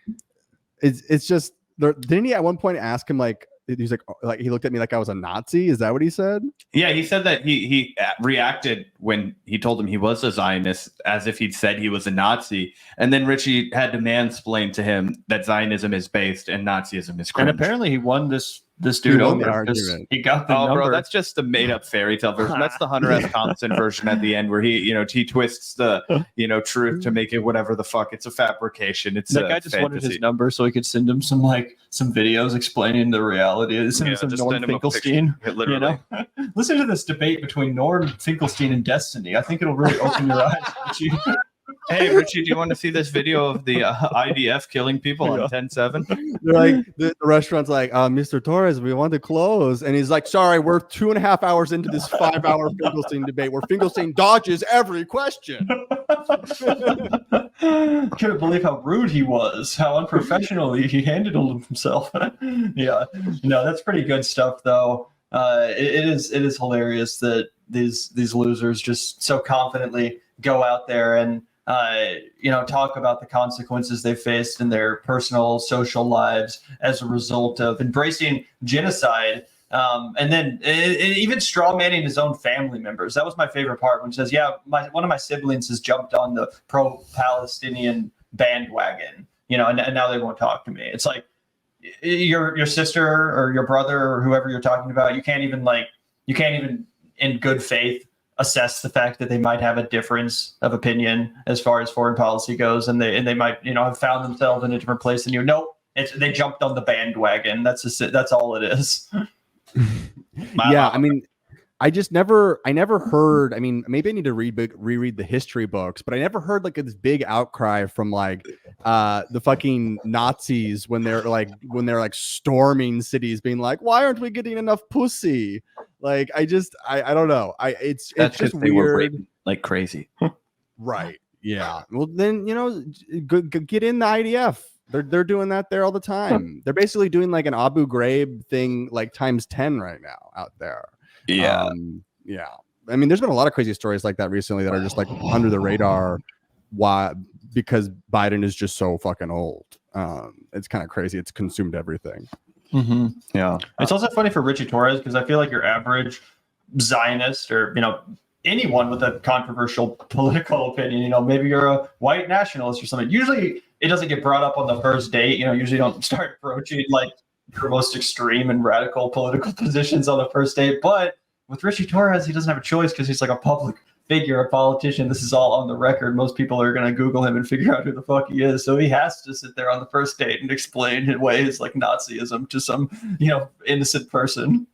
it's just didn't he at one point ask him he's like he looked at me like I was a Nazi? Is that what he said? Yeah, he said that he reacted when he told him he was a Zionist as if he'd said he was a Nazi, and then Richie had to mansplain to him that Zionism is based and Nazism is cringe. And apparently, he won this dude won the over because argument. he got the Oh, number. bro, that's just the made-up fairy tale version. That's the Hunter S. Thompson version at the end, where he twists the truth to make it whatever the fuck. It's a fabrication. It's that a guy just wanted fantasy. his number so he could send him some videos explaining the reality. Send him some just Norm send him a Finkelstein. picture. Literally. Listen to this debate between Norm Finkelstein and Destiny. I think it'll really open your eyes. Richie. Hey, Richie, do you want to see this video of the IDF killing people on 10/7? They're like the restaurant's like, "Mr. Torres, we want to close," and he's like, "Sorry, we're 2.5 hours into this 5-hour Finkelstein debate where Finkelstein dodges every question." Couldn't believe how rude he was, how unprofessional he handled himself. Yeah, no, that's pretty good stuff, though. It is hilarious that these losers just so confidently go out there and talk about the consequences they faced in their personal social lives as a result of embracing genocide. And then even straw manning his own family members. That was my favorite part when he says, "Yeah, one of my siblings has jumped on the pro-Palestinian bandwagon, and now they won't talk to me." It's like your sister or your brother or whoever you're talking about. You can't even in good faith assess the fact that they might have a difference of opinion as far as foreign policy goes, and they might have found themselves in a different place than you. Nope, they jumped on the bandwagon. That's all it is. Yeah, I mean, I never heard. I mean, maybe I need to reread the history books, but I never heard like this big outcry from like the fucking Nazis when they're like storming cities, being like, "Why aren't we getting enough pussy?" Like, I don't know. It's just they were weird, raping like crazy. right? Yeah. Well, then get in the IDF. They're doing that there all the time. They're basically doing like an Abu Ghraib thing, like times 10 right now out there. Yeah. Yeah. I mean, there's been a lot of crazy stories like that recently that are just like under the radar. Why? Because Biden is just so fucking old. It's kind of crazy. It's consumed everything. Mm-hmm. Yeah. It's also funny for Ritchie Torres because I feel like your average Zionist or anyone with a controversial political opinion, maybe you're a white nationalist or something. Usually it doesn't get brought up on the first date. Usually don't start approaching like your most extreme and radical political positions on the first date. But with Ritchie Torres, he doesn't have a choice because he's like a public figure, a politician. This is all on the record. Most people are going to Google him and figure out who the fuck he is. So he has to sit there on the first date and explain in ways like Nazism to some, innocent person.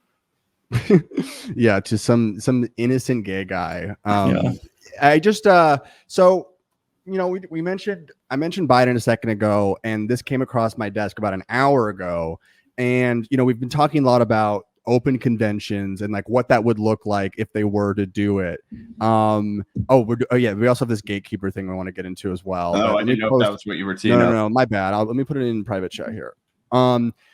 Yeah, to some innocent gay guy. Yeah. I just we mentioned Biden a second ago, and this came across my desk about an hour ago. And we've been talking a lot about open conventions and like what that would look like if they were to do it. We also have this gatekeeper thing we want to get into as well. Oh, I didn't know if that was what you were seeing. No, my bad. Let me put it in private chat here.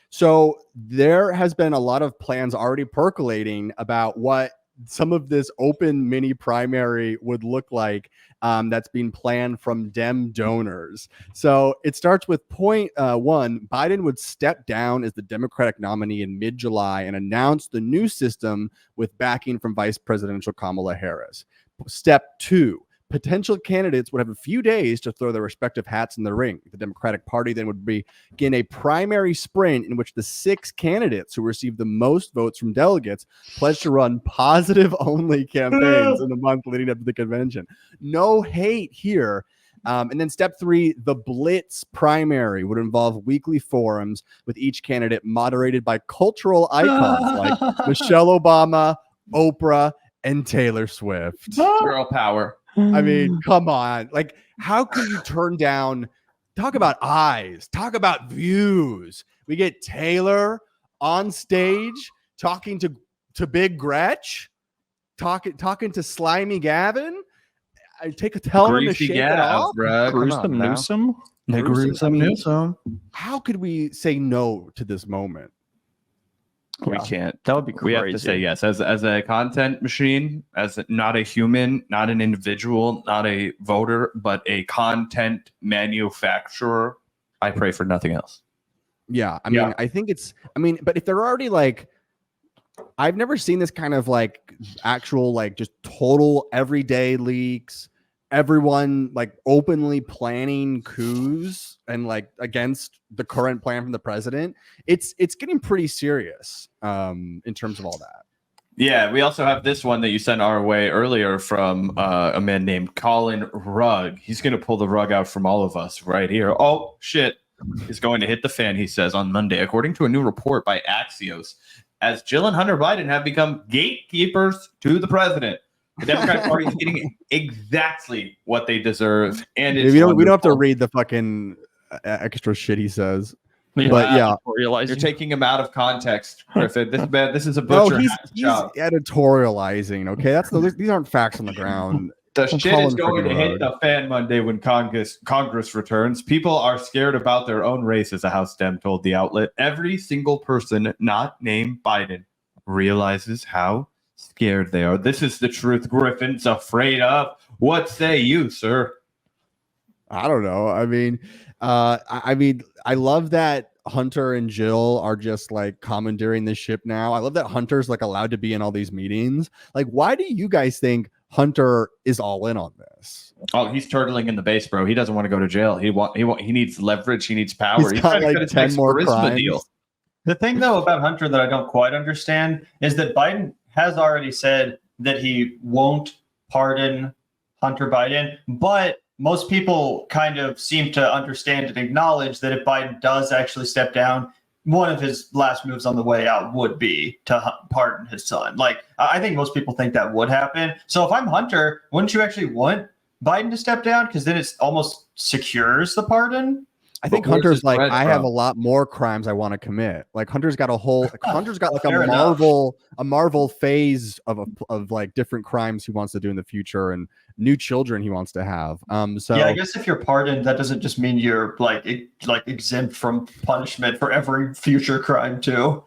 So there has been a lot of plans already percolating about what some of this open mini primary would look like. That's being planned from Dem donors. So it starts with point one. Biden would step down as the Democratic nominee in mid-July and announce the new system with backing from Vice Presidential Kamala Harris. Step two. Potential candidates would have a few days to throw their respective hats in the ring. The Democratic Party then would begin a primary sprint in which the 6 candidates who receive the most votes from delegates pledge to run positive-only campaigns in the month leading up to the convention. No hate here. And then step 3, the Blitz primary would involve weekly forums with each candidate moderated by cultural icons like Michelle Obama, Oprah, and Taylor Swift. Girl power. I mean, come on. Like, how can you turn down? Talk about eyes. Talk about views. We get Taylor on stage talking to Big Gretch, talking to Slimy Gavin. I tell him to shake it off. Gruesome Newsom. Gruesome Newsom. How could we say no to this moment? We can't. That would be crazy. We have to say yes. As a content machine, not a human, not an individual, not a voter, but a content manufacturer, I pray for nothing else. Yeah. I mean, I think but if they're already like, I've never seen this kind of like actual, like just total everyday leaks, everyone like openly planning coups and like against the current plan from the president. It's getting pretty serious in terms of all that. Yeah, we also have this one that you sent our way earlier from a man named Colin Rugg. He's going to pull the rug out from all of us right here. Oh, shit. Is going to hit the fan, he says, on Monday, according to a new report by Axios, as Jill and Hunter Biden have become gatekeepers to the president. The Democratic Party is getting exactly what they deserve. And it's we don't have to read the fucking extra shit he says. But yeah, you're taking him out of context, Griffin. This is a butcher. He's editorializing. Okay, these aren't facts on the ground. The shit is going to hit the fan Monday when Congress returns. People are scared about their own race, as a House Dem told the outlet. Every single person not named Biden realizes how scared they are. This is the truth Griffin's afraid of. What say you, sir? I don't know. I mean, I love that Hunter and Jill are just like commandeering the ship now. I love that Hunter's like allowed to be in all these meetings. Like, why do you guys think Hunter is all in on this? Oh, he's turtling in the base, bro. He doesn't want to go to jail. He needs leverage. He needs power. He's got like 10 more crimes. Deal. The thing though about Hunter that I don't quite understand is that Biden has already said that he won't pardon Hunter Biden, but most people kind of seem to understand and acknowledge that if Biden does actually step down, one of his last moves on the way out would be to pardon his son. Like, I think most people think that would happen. So if I'm Hunter, wouldn't you actually want Biden to step down? Because then it almost secures the pardon. I think Hunter's like, I have a lot more crimes I want to commit. Like Hunter's got Hunter's got like a Marvel phase of like different crimes he wants to do in the future and new children he wants to have. So yeah, I guess if you're pardoned, that doesn't just mean you're like exempt from punishment for every future crime too.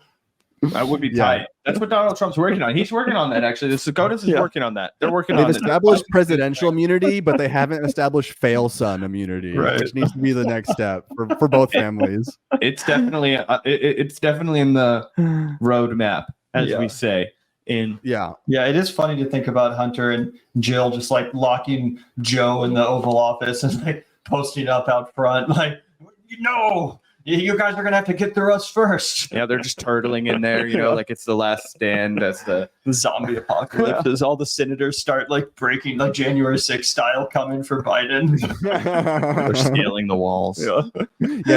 That would be tight. That's what Donald Trump's working on. He's working on that, actually. The SCOTUS is working on that. They're working on it. They've established presidential immunity, but they haven't established fail son immunity, which needs to be the next step for both families. It's definitely in the roadmap, as we say. Yeah, it is funny to think about Hunter and Jill just like locking Joe in the Oval Office and like posting up out front, like, you guys are gonna have to get through us first. Yeah, they're just turtling in there, like it's the last stand as the zombie apocalypse. As all the senators start like breaking, like January 6th style, coming for Biden. They're scaling the walls. Yeah,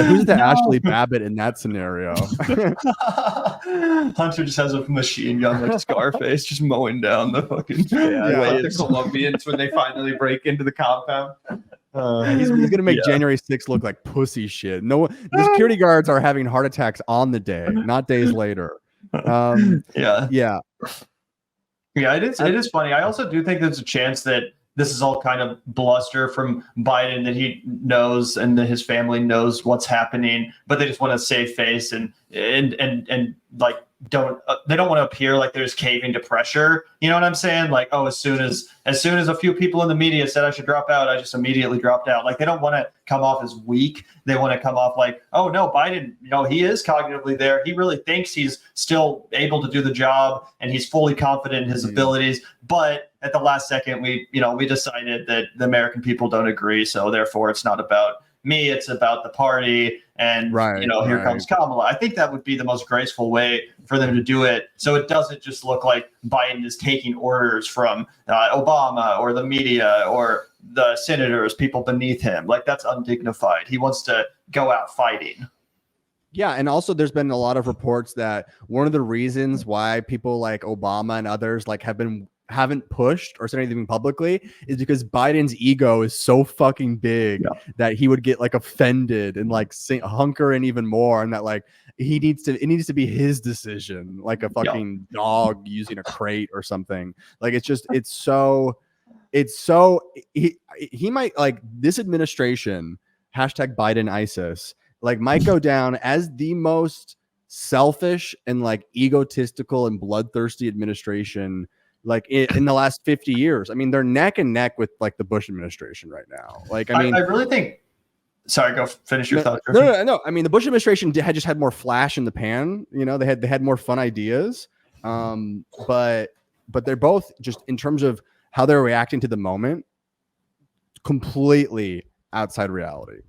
who's the Ashley Babbitt in that scenario? Hunter just has a machine gun like Scarface, just mowing down the fucking like the Colombians when they finally break into the compound. He's gonna make January 6th look like pussy shit. The security guards are having heart attacks on the day, not days later. It is funny. I also do think there's a chance that this is all kind of bluster from Biden, that he knows and that his family knows what's happening, but they just want to save face and like they don't want to appear like they're just caving to pressure. You know what I'm saying? Like, as soon as a few people in the media said I should drop out, I just immediately dropped out. Like, they don't want to come off as weak. They want to come off like, oh no, Biden, he is cognitively there. He really thinks he's still able to do the job and he's fully confident in his abilities. But at the last second, we decided that the American people don't agree. So therefore it's not about me, it's about the party. And here comes Kamala. I think that would be the most graceful way for them to do it, so it doesn't just look like Biden is taking orders from Obama or the media or the senators, people beneath him. Like, that's undignified. He wants to go out fighting. Yeah, and also there's been a lot of reports that one of the reasons why people like Obama and others like haven't pushed or said anything publicly is because Biden's ego is so fucking big that he would get like offended and like hunker in even more, and that like it needs to be his decision, like a fucking dog using a crate or something. Like, he might, like, this administration #Biden ISIS like might go down as the most selfish and like egotistical and bloodthirsty administration like in the last 50 years. I mean, they're neck and neck with like the Bush administration right now. Like, I mean, I really think. Sorry, go finish your thought. No. I mean, the Bush administration just had more flash in the pan. They had more fun ideas. But they're both, just in terms of how they're reacting to the moment, completely outside reality.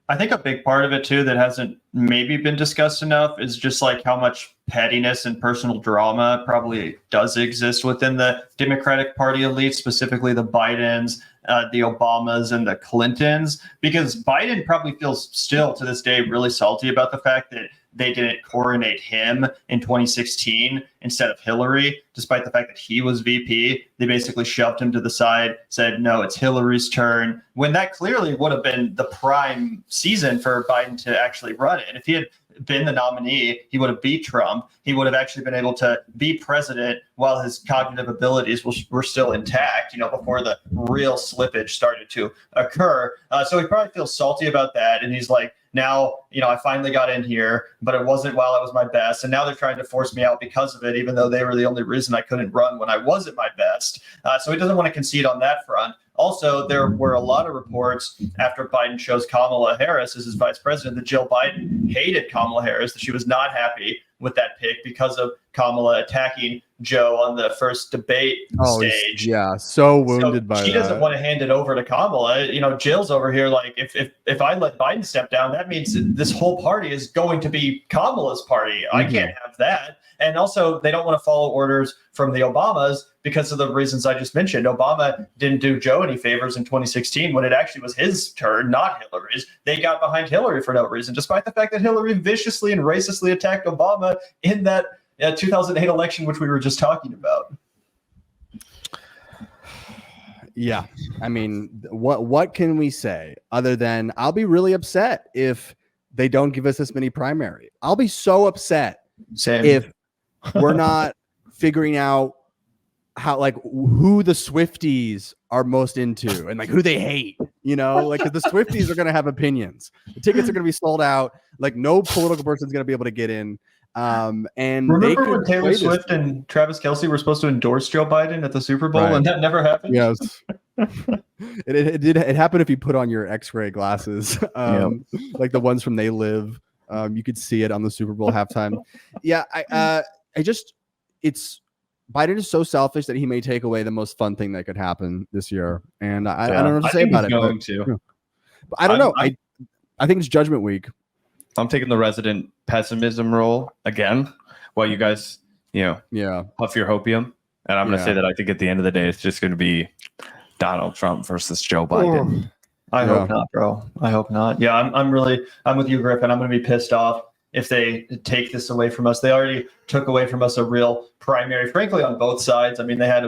I think a big part of it too that hasn't maybe been discussed enough is just like how much pettiness and personal drama probably does exist within the Democratic Party elite, specifically the Bidens, the Obamas, and the Clintons, because Biden probably feels still to this day really salty about the fact that they didn't coronate him in 2016 instead of Hillary, despite the fact that he was VP. They basically shoved him to the side, said, no, it's Hillary's turn, when that clearly would have been the prime season for Biden to actually run it. And if he had been the nominee, he would have beat Trump. He would have actually been able to be president while his cognitive abilities were still intact, before the real slippage started to occur. So he probably feels salty about that. And he's like, now, I finally got in here, but it wasn't while I was my best. And now they're trying to force me out because of it, even though they were the only reason I couldn't run when I was at my best. So he doesn't want to concede on that front. Also, there were a lot of reports after Biden chose Kamala Harris as his vice president that Jill Biden hated Kamala Harris, that she was not happy with that pick because of Kamala attacking Joe on the first debate stage. Yeah, so wounded by that. She doesn't want to hand it over to Kamala. Jill's over here like, if I let Biden step down, that means this whole party is going to be Kamala's party. I can't have that. And also, they don't want to follow orders from the Obamas because of the reasons I just mentioned. Obama didn't do Joe any favors in 2016 when it actually was his turn, not Hillary's. They got behind Hillary for no reason, despite the fact that Hillary viciously and racistly attacked Obama in that 2008 election, which we were just talking about. Yeah, I mean, what can we say other than I'll be really upset if they don't give us this mini primary. I'll be so upset if we're not figuring out how, like, who the Swifties are most into and like who they hate, you know, like, because the Swifties are going to have opinions. The tickets are going to be sold out. Like, no political person's going to be able to get in. And remember when Taylor Swift and Travis Kelce were supposed to endorse Joe Biden at the Super Bowl, and that never happened? Yes. It happened if you put on your X-ray glasses, like the ones from They Live. You could see it on the Super Bowl halftime. Yeah, Biden is so selfish that he may take away the most fun thing that could happen this year, and I don't know what to say about it. But I don't know. I think it's Judgment Week. I'm taking the resident pessimism role again, while you guys, puff your hopium. And I'm going to say that I think at the end of the day, it's just going to be Donald Trump versus Joe Biden. I hope not, bro. I hope not. Yeah, I'm with you, Griffin. I'm going to be pissed off if they take this away from us. They already took away from us a real primary, frankly, on both sides. I mean, they had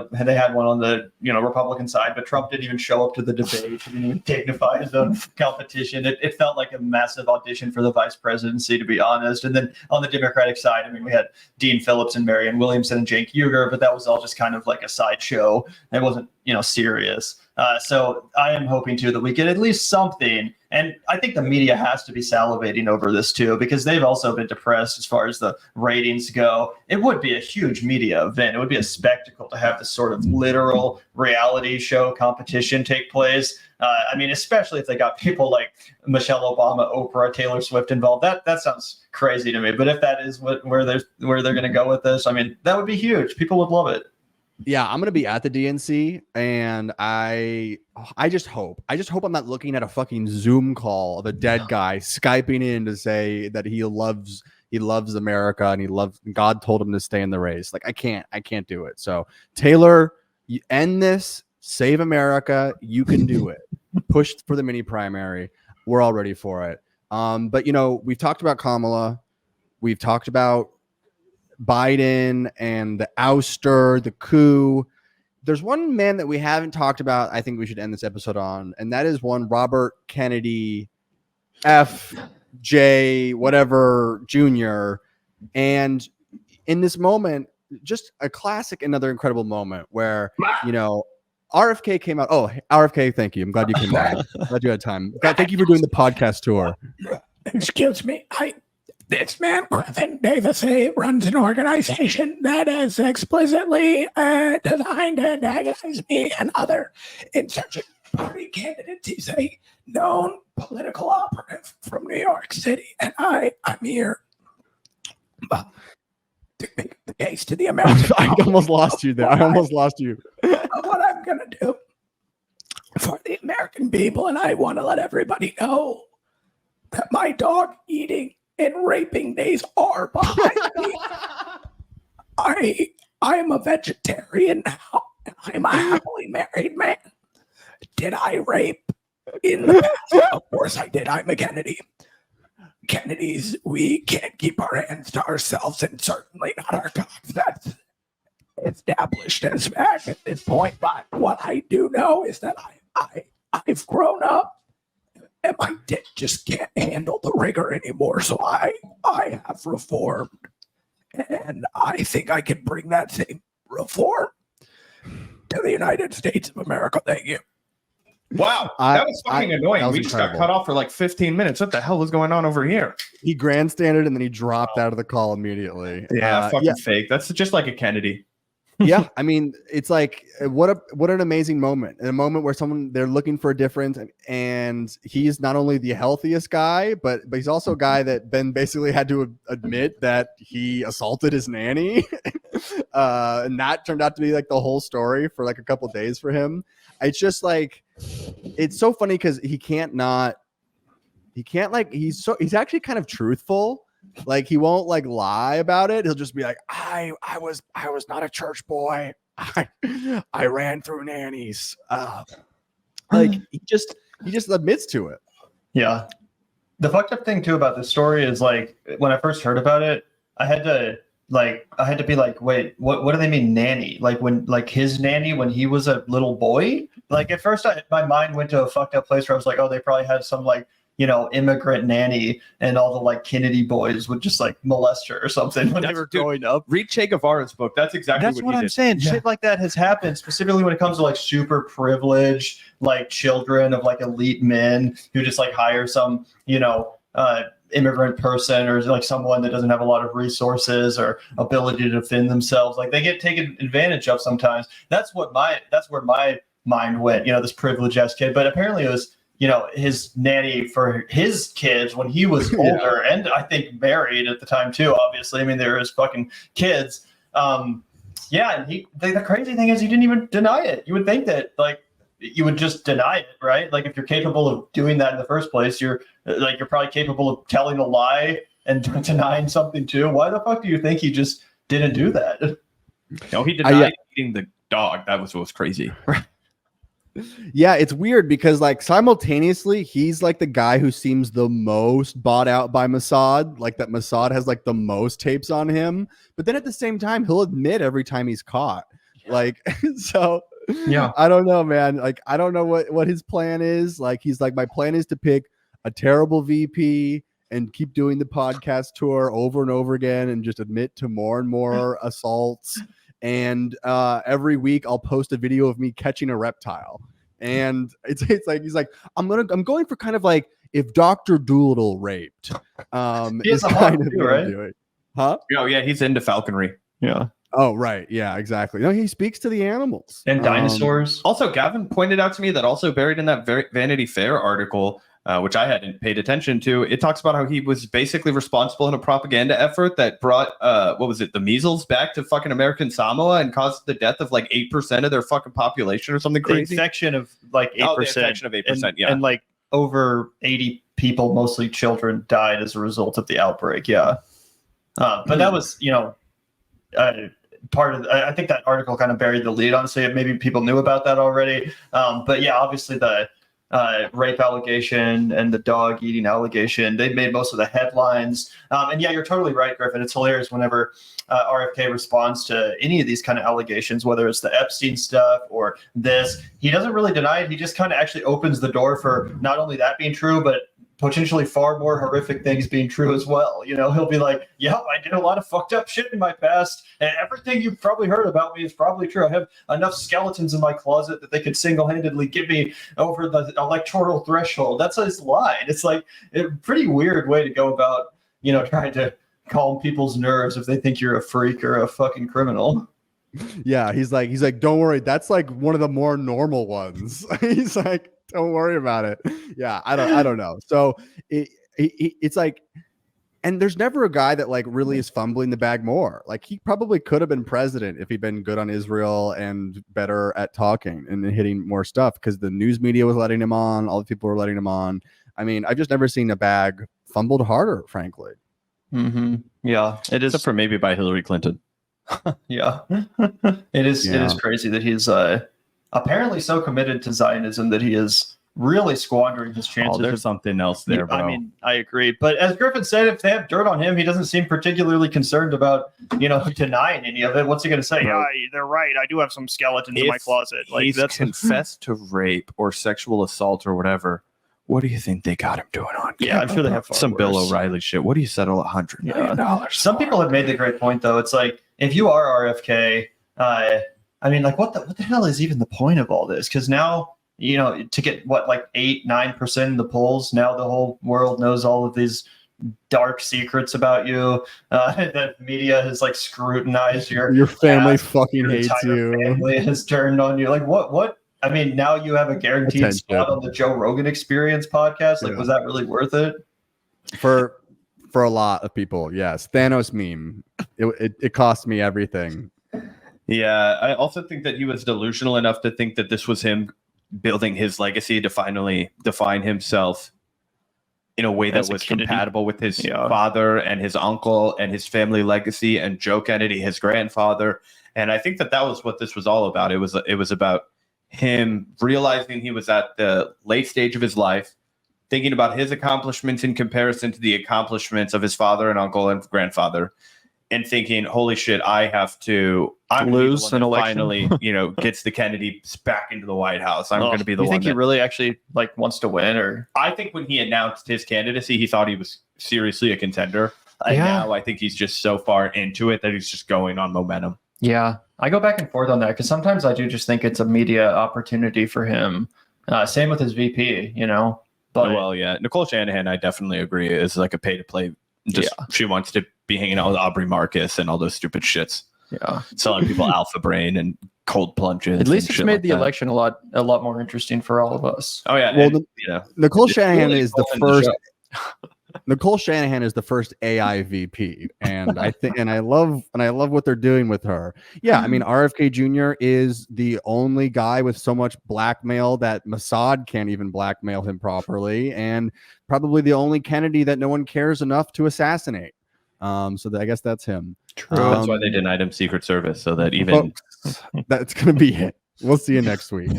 one on the Republican side, but Trump didn't even show up to the debate. He didn't even dignify the competition. It felt like a massive audition for the vice presidency, to be honest. And then on the Democratic side, I mean, we had Dean Phillips and Marianne Williamson and Cenk Uygur, but that was all just kind of like a sideshow. It wasn't serious. So I am hoping too that we get at least something. And I think the media has to be salivating over this too, because they've also been depressed as far as the ratings go. It would be a huge media event. It would be a spectacle to have this sort of literal reality show competition take place. I mean, especially if they got people like Michelle Obama, Oprah, Taylor Swift involved. That sounds crazy to me. But if that is where they're going to go with this, I mean, that would be huge. People would love it. Yeah, I'm gonna be at the DNC, and I just hope I'm not looking at a fucking Zoom call of a dead guy Skyping in to say that he loves America and God told him to stay in the race. Like, I can't do it. So Taylor, you end this, save America. You can do it. Push for the mini primary. We're all ready for it. But we've talked about Kamala. We've talked about Biden and the ouster, the coup. There's one man that we haven't talked about. I think we should end this episode on, and that is one Robert Kennedy, F.J. whatever Jr. And in this moment, just a classic, another incredible moment where RFK came out. Oh, RFK, thank you. I'm glad you came on. Glad you had time. Thank you for doing the podcast tour. Excuse me. This man, Griffin Davis, runs an organization that is explicitly designed to antagonize me and other insurgent party candidates. He's a known political operative from New York City, and I'm here to make the case to the American I almost lost you there. I almost lost you. What I'm going to do for the American people, and I want to let everybody know that my dog eating and raping days are behind me. I'm a vegetarian now, and I'm a happily married man. Did I rape in the past? Of course I did. I'm a Kennedy. Kennedys, we can't keep our hands to ourselves, and certainly not our cocks. That's established as fact at this point. But what I do know is that I've grown up. And my dick just can't handle the rigor anymore. So I have reformed. And I think I can bring that same reform to the United States of America. Thank you. Wow. That was fucking annoying. We just got cut off for like 15 minutes. What the hell was going on over here? He grandstanded and then he dropped out of the call immediately. Yeah, fake. That's just like a Kennedy. Yeah, I mean, it's like what an amazing moment. A moment where they're looking for a difference, and he's not only the healthiest guy, but he's also a guy that Ben basically had to admit that he assaulted his nanny. And that turned out to be like the whole story for like a couple of days for him. It's just like, it's so funny because he's actually kind of truthful. Like he won't like lie about it. He'll just be like, I was not a church boy. I ran through nannies. Like he just admits to it. Yeah. The fucked up thing too about this story is like when I first heard about it, I had to be like, wait, what do they mean nanny? Like when like his nanny when he was a little boy? Like at first my mind went to a fucked up place where I was like, oh, they probably had some like, you know, immigrant nanny and all the like Kennedy boys would just like molest her or something when they were growing up. Read Che Guevara's book. That's exactly What he I'm did. saying. Yeah. Shit like that has happened, specifically when it comes to like super privileged, like children of like elite men who just like hire some, you know, immigrant person or like someone that doesn't have a lot of resources or ability to defend themselves. Like they get taken advantage of sometimes. That's where my mind went, you know, this privileged ass kid. But apparently it was, you know, his nanny for his kids when he was older and I think married at the time too, obviously. I mean, they were his fucking kids. And the crazy thing is he didn't even deny it. You would think that like you would just deny it, right? Like if you're capable of doing that in the first place, you're probably capable of telling a lie and denying something too. Why the fuck do you think he just didn't do that? No, he denied eating the dog. That was what was crazy. Yeah, it's weird because like simultaneously he's like the guy who seems the most bought out by Mossad, like that Mossad has like the most tapes on him, but then at the same time he'll admit every time he's caught. Like so yeah, I don't know, man. Like I don't know what his plan is. Like he's like, my plan is to pick a terrible VP and keep doing the podcast tour over and over again and just admit to more and more assaults. And every week I'll post a video of me catching a reptile. And it's like he's like, I'm going for kind of like if Dr. Doolittle raped. Is kind of what I'm doing. Huh? Oh yeah, he's into falconry. Yeah. Oh right, yeah, exactly. No, he speaks to the animals and dinosaurs. Also, Gavin pointed out to me that also buried in that Vanity Fair article, which I hadn't paid attention to, it talks about how he was basically responsible in a propaganda effort that brought the measles back to fucking American Samoa and caused the death of like 8% of their fucking population or something crazy. The infection of like 8%. Oh, the infection of 8%, and like over 80 people, mostly children, died as a result of the outbreak. Yeah. But that was, you know, part of I think that article kind of buried the lead, honestly. Maybe people knew about that already. But yeah, obviously the rape allegation and the dog eating allegation, they made most of the headlines. And yeah, you're totally right, Griffin. It's hilarious whenever RFK responds to any of these kind of allegations, whether it's the Epstein stuff or this. He doesn't really deny it. He just kind of actually opens the door for not only that being true, but potentially far more horrific things being true as well. You know, he'll be like, yep, I did a lot of fucked up shit in my past, and everything you've probably heard about me is probably true. I have enough skeletons in my closet that they could single-handedly get me over the electoral threshold. That's his line. It's like a pretty weird way to go about, you know, trying to calm people's nerves if they think you're a freak or a fucking criminal. Yeah, he's like, don't worry, that's like one of the more normal ones. He's like, don't worry about it. Yeah, I don't know. So it's like, and there's never a guy that like really is fumbling the bag more. Like he probably could have been president if he'd been good on Israel and better at talking and hitting more stuff, because the news media was letting him on. All the people were letting him on. I mean, I've just never seen a bag fumbled harder, frankly. Mm-hmm. Yeah, it is. Except for maybe by Hillary Clinton. Yeah, it is. Yeah. It is crazy that he's apparently so committed to Zionism that he is really squandering his chances. Oh, there's something else there, bro. I mean, I agree. But as Griffin said, if they have dirt on him, he doesn't seem particularly concerned about, you know, denying any of it. What's he going to say? Yeah, they're right. I do have some skeletons in my closet. Like he's confessed to rape or sexual assault or whatever. What do you think they got him doing on? Yeah, I'm sure they have some Bill O'Reilly shit. What do you settle $100 million? Some people have made the great point, though. It's like, if you are RFK, I mean, like, what the hell is even the point of all this? Because now, you know, to get what, like 8-9% in the polls, now the whole world knows all of these dark secrets about you. That media has like scrutinized your family past, fucking hates you. Family has turned on you. Like what? I mean, now you have a guaranteed spot on the Joe Rogan Experience podcast. Like, was that really worth it? For a lot of people, yes. Thanos meme. It cost me everything. Yeah, I also think that he was delusional enough to think that this was him building his legacy to finally define himself. in a way that As a was Kennedy. compatible with his Yeah. father and his uncle and his family legacy, and Joe Kennedy, his grandfather. And I think that was what this was all about. It was about him realizing he was at the late stage of his life, thinking about his accomplishments in comparison to the accomplishments of his father and uncle and grandfather, and thinking, holy shit, I'm Lose the one an that election. finally, gets the Kennedys back into the White House. I'm going to be the You one think he really actually like wants to win, or I think when he announced his candidacy, he thought he was seriously a contender. And Yeah. now I think he's just so far into it that he's just going on momentum. Yeah, I go back and forth on that because sometimes I do just think it's a media opportunity for him. Same with his VP, But Well, yeah, Nicole Shanahan, I definitely agree, is like a pay to play. She wants to be hanging out with Aubrey Marcus and all those stupid shits, yeah, selling people Alpha Brain and cold plunges. at least and it's shit made like the that. election a lot more interesting for all of us. Oh yeah, Well, and, Nicole it's Shanahan really is the fun to first. show. Nicole Shanahan is the first AI VP, and I think, and I love what they're doing with her. Yeah, I mean, RFK Jr. is the only guy with so much blackmail that Mossad can't even blackmail him properly, and probably the only Kennedy that no one cares enough to assassinate. I guess that's him. True. That's why they denied him Secret Service, so that even Folks, that's gonna be it. We'll see you next week.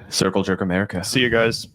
Circle Jerk America. See you guys.